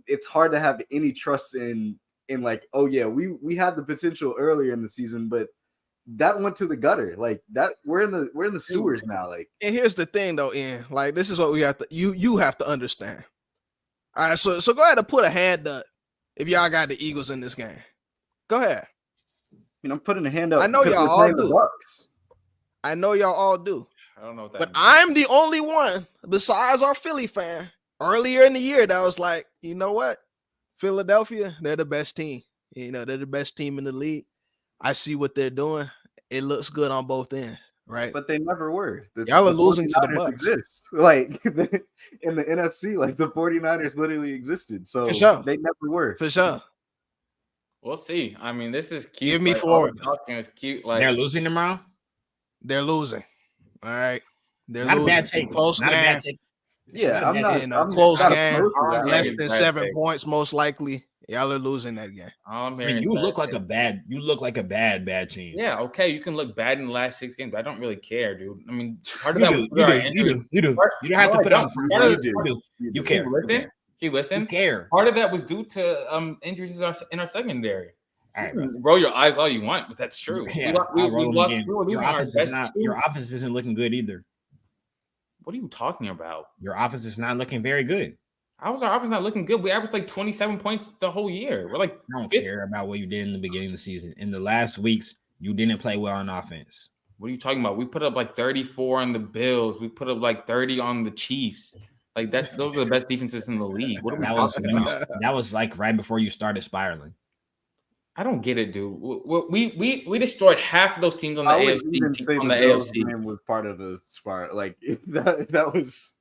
C: it's hard to have any trust in like, oh yeah, we had the potential earlier in the season, but that went to the gutter. Like that we're in the sewers now. Like,
B: and here's the thing though, Ian. Like this is what we have to you have to understand. All right, so go ahead and put a hand up if y'all got the Eagles in this game. Go ahead.
C: I'm putting a hand up.
B: I know y'all all do. I know y'all all do.
D: I don't know what that
B: but
D: means.
B: I'm the only one besides our Philly fan earlier in the year that was like, you know what? Philadelphia, they're the best team. They're the best team in the league. I see what they're doing. It looks good on both ends, right?
C: But they never were.
B: Y'all are losing to the Bucs.
C: Exist. Like in the NFC, like the 49ers literally existed. So they never were.
B: For sure.
D: We'll see. I mean, this is cute.
B: Give me Florida.
D: Talking is cute. Like
E: they're losing tomorrow.
B: They're losing. All right. They're
E: not
B: losing.
E: A bad take.
B: Close
E: not
B: game.
E: A bad take.
C: Yeah, I'm
B: close
C: not
B: game. Less
D: game.
B: than 7 points, most likely. Y'all are losing that game.
E: I mean, you look like a bad team.
D: Yeah, okay. You can look bad in the last 6 games, but I don't really care, dude. I mean, part of
E: you
D: that
E: do. You don't have to put on. You care.
D: You listen.
E: You care.
D: Part of that was due to injuries in our secondary.
E: All right,
D: roll your eyes all you want, but that's true.
E: Yeah, we were losing our best. Your offense isn't looking good either.
D: What are you talking about?
E: Your offense is not looking very good.
D: How was our offense not looking good? We averaged like 27 points the whole year. We're like,
E: I don't care about what you did in the beginning of the season. In the last weeks, you didn't play well on offense.
D: What are you talking about? We put up like 34 on the Bills. We put up like 30 on the Chiefs. Like those are the best defenses in the league. What are we talking about?
E: That was like right before you started spiraling.
D: I don't get it, dude. We destroyed half of those teams on the
C: I would
D: AFC.
C: even say
D: on
C: the
D: the
C: Bills
D: AFC
C: game was part of the spiral. Like that was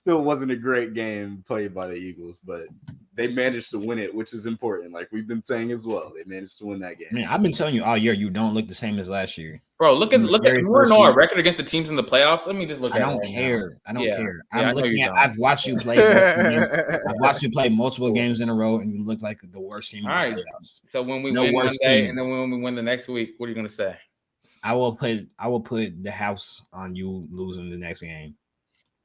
C: still wasn't a great game played by the Eagles, but they managed to win it, which is important. Like we've been saying as well, they managed to win that game.
E: I mean, I've been telling you all year you don't look the same as last year.
D: Bro, look at you want to know our record against the teams in the playoffs? Let me just look at it.
E: I don't care.
D: Now.
E: I don't care.
D: Yeah,
E: I'm looking at. I've watched you play. I've watched you play multiple games in a row, and you look like the worst team in the playoffs.
D: So when we win one day, and then when we win the next week, what are you gonna say?
E: I will put the house on you losing the next game.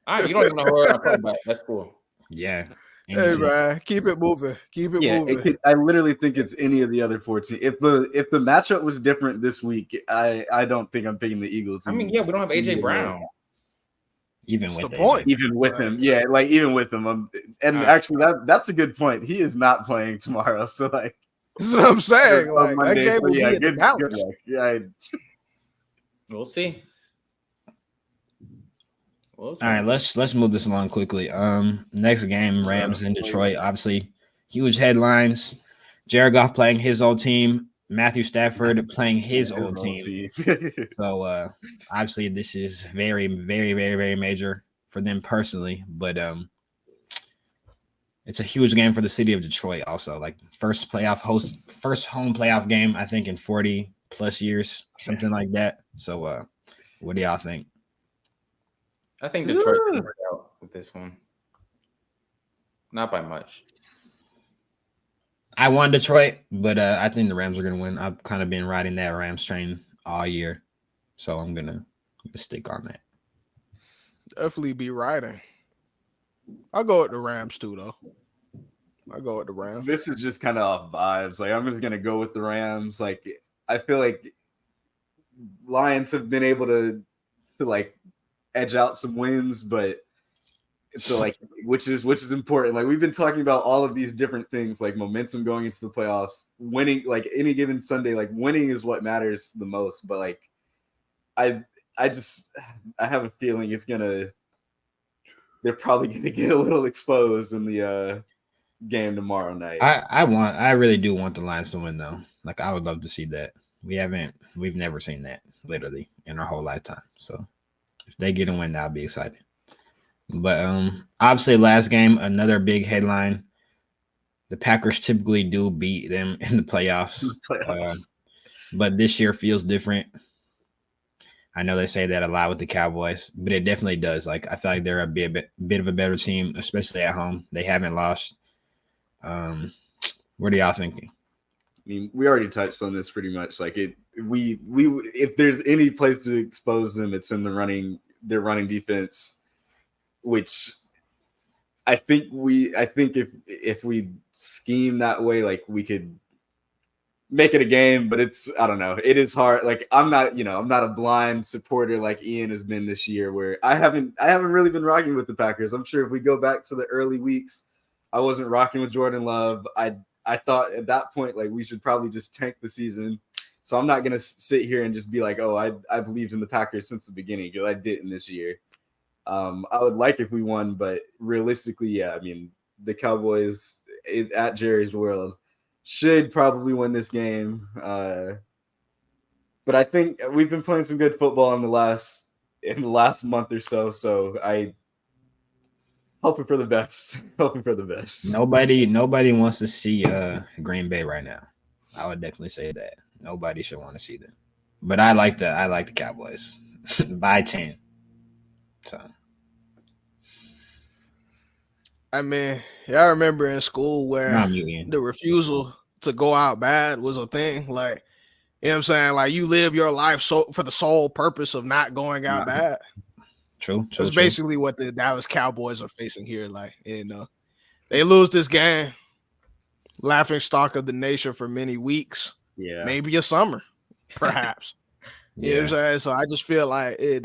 D: All right, you don't even know who I'm talking about. That's cool.
E: Yeah.
B: Hey man, keep it moving. Keep it moving.
C: I literally think it's any of the other 14. If the matchup was different this week, I don't think I'm picking the Eagles.
D: I mean, yeah, we don't have AJ Brown.
E: Even with
C: him, yeah, like even with him. Actually, that's a good point. He is not playing tomorrow, so like
B: that's what I'm saying. Like Monday, that game will be in the balance.
C: Yeah,
D: we'll see.
E: All right, let's move this along quickly. Next game, Rams in Detroit. Obviously, huge headlines. Jared Goff playing his old team. Matthew Stafford playing his old team. So obviously, this is very, very, very, very major for them personally. But it's a huge game for the city of Detroit. Also, like first home playoff game I think in 40 plus years, something like that. So, what do y'all think?
D: I think Detroit can work out with this one. Not by much.
E: I want Detroit, but I think the Rams are going to win. I've kind of been riding that Rams train all year, so I'm going to stick on that.
B: Definitely be riding. I'll go with the Rams too, though. I'll go with the Rams.
C: This is just kind of off vibes. Like I'm just going to go with the Rams. Like I feel like Lions have been able to like edge out some wins, but so like which is important. Like we've been talking about all of these different things, like momentum going into the playoffs, winning, like any given Sunday, like winning is what matters the most. But like I have a feeling they're probably gonna get a little exposed in the game tomorrow night.
E: I really do want the Lions to win though. Like I would love to see that. We've never seen that literally in our whole lifetime. So if they get a win, that'll be exciting. But obviously, last game, another big headline. The Packers typically do beat them in the playoffs. But this year feels different. I know they say that a lot with the Cowboys, but it definitely does. Like I feel like they're a bit of a better team, especially at home. They haven't lost. What are y'all thinking?
C: I mean, we already touched on this pretty much. Like we if there's any place to expose them, it's in their running defense, which I think if we scheme that way, like we could make it a game, but I don't know. It is hard. Like I'm not a blind supporter like Ian has been this year, where I haven't really been rocking with the Packers. I'm sure if we go back to the early weeks, I wasn't rocking with Jordan Love. I thought at that point, like, we should probably just tank the season. So I'm not going to sit here and just be like, oh, I believed in the Packers since the beginning, because I didn't this year. I would like if we won, but realistically, yeah, I mean, the Cowboys at Jerry's World should probably win this game. But I think we've been playing some good football in the last month or so. So I hoping for the best.
E: Nobody wants to see Green Bay right now. I would definitely say that. Nobody should want to see them. But I like the Cowboys by 10. So
B: I mean, I remember in school where the refusal to go out bad was a thing. Like, you know what I'm saying? Like, you live your life for the sole purpose of not going out bad.
E: True.
B: That's basically what the Dallas Cowboys are facing here. Like, they lose this game, laughing stock of the nation for many weeks.
C: Yeah,
B: maybe a summer, perhaps. You know what I'm saying? So I just feel like you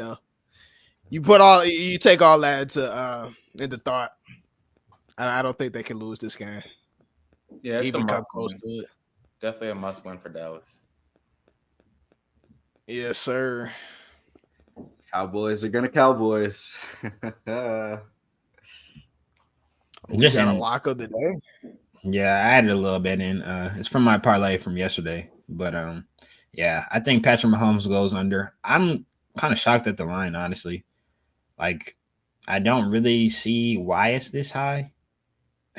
B: take all that into thought. I don't think they can lose this game.
D: Yeah,
B: even come close to it.
D: Definitely a must win for Dallas.
B: Yes, sir.
C: Cowboys are gonna Cowboys.
B: We got a lock of the day.
E: Yeah, I added a little bit in. It's from my parlay from yesterday, but yeah, I think Patrick Mahomes goes under. I'm kind of shocked at the line, honestly. Like, I don't really see why it's this high,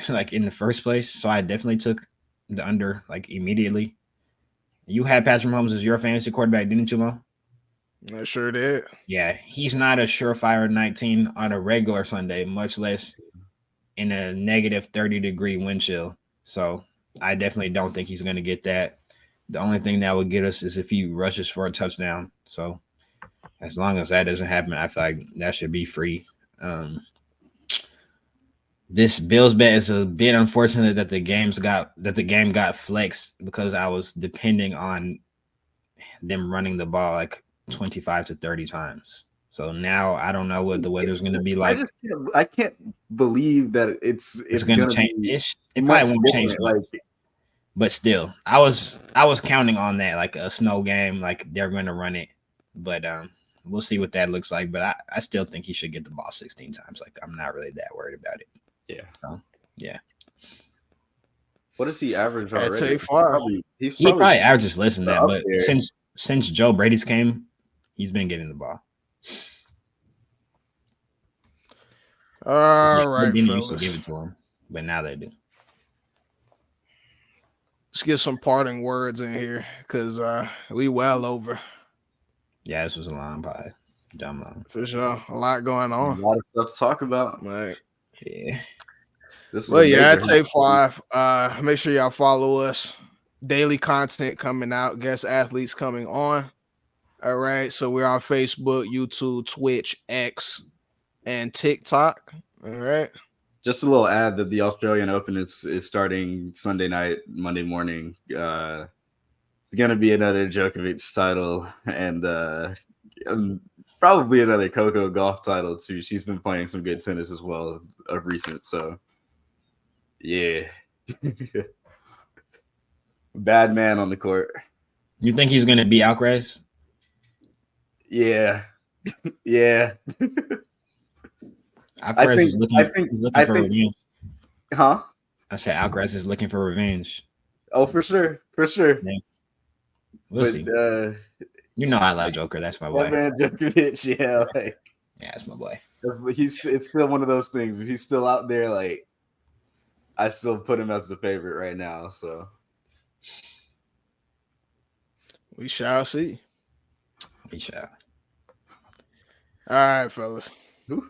E: like in the first place. So I definitely took the under like immediately. You had Patrick Mahomes as your fantasy quarterback, didn't you, Mo?
B: I sure did.
E: Yeah, he's not a surefire 19 on a regular Sunday, much less in a negative 30-degree wind chill. So I definitely don't think he's going to get that. The only thing that would get us is if he rushes for a touchdown. So as long as that doesn't happen, I feel like that should be free. This Bills bet is a bit unfortunate that the game got flexed because I was depending on them running the ball like 25 to 30 times. So now I don't know what the weather's going to be like.
C: I can't believe that it's going to
E: change. It probably won't change much. But still, I was counting on that, like a snow game, like they're going to run it. But we'll see what that looks like. But I still think he should get the ball 16 times. Like, I'm not really that worried about it.
C: Yeah.
E: So, yeah.
C: What does he average already?
B: I'd say 5.
E: He probably averages less than that. But since Joe Brady's came, he's been getting the ball.
B: All right,
E: they didn't
B: fellas.
E: used to give it to him, but now they do.
B: Let's get some parting words in here because we well over.
E: Yeah, this was a long pod. Dumb long.
B: For sure. A lot going on.
C: A lot of stuff to talk about.
B: Right.
E: Yeah.
B: Well, yeah, I'd say 5. Make sure y'all follow us. Daily content coming out. Guest athletes coming on. All right. So we're on Facebook, YouTube, Twitch, X, and TikTok. All right.
C: Just a little ad that the Australian Open is starting Sunday night, Monday morning. It's gonna be another Djokovic title and probably another Coco golf title too. She's been playing some good tennis as well of recent. So yeah. Bad man on the court.
E: You think he's gonna beat Alcaraz?
C: Yeah. Yeah.
E: Alcaraz is looking for revenge.
C: Huh?
E: I said Alcaraz is looking for revenge.
C: Oh, for sure. For sure.
E: Yeah. We'll see. You know I love Joker. That's my boy.
C: Man, Djokovic, yeah. Like,
E: yeah, that's my boy.
C: It's still one of those things. He's still out there. Like, I still put him as the favorite right now. So
B: we shall see.
E: We shall.
B: All right, fellas.
C: Ooh.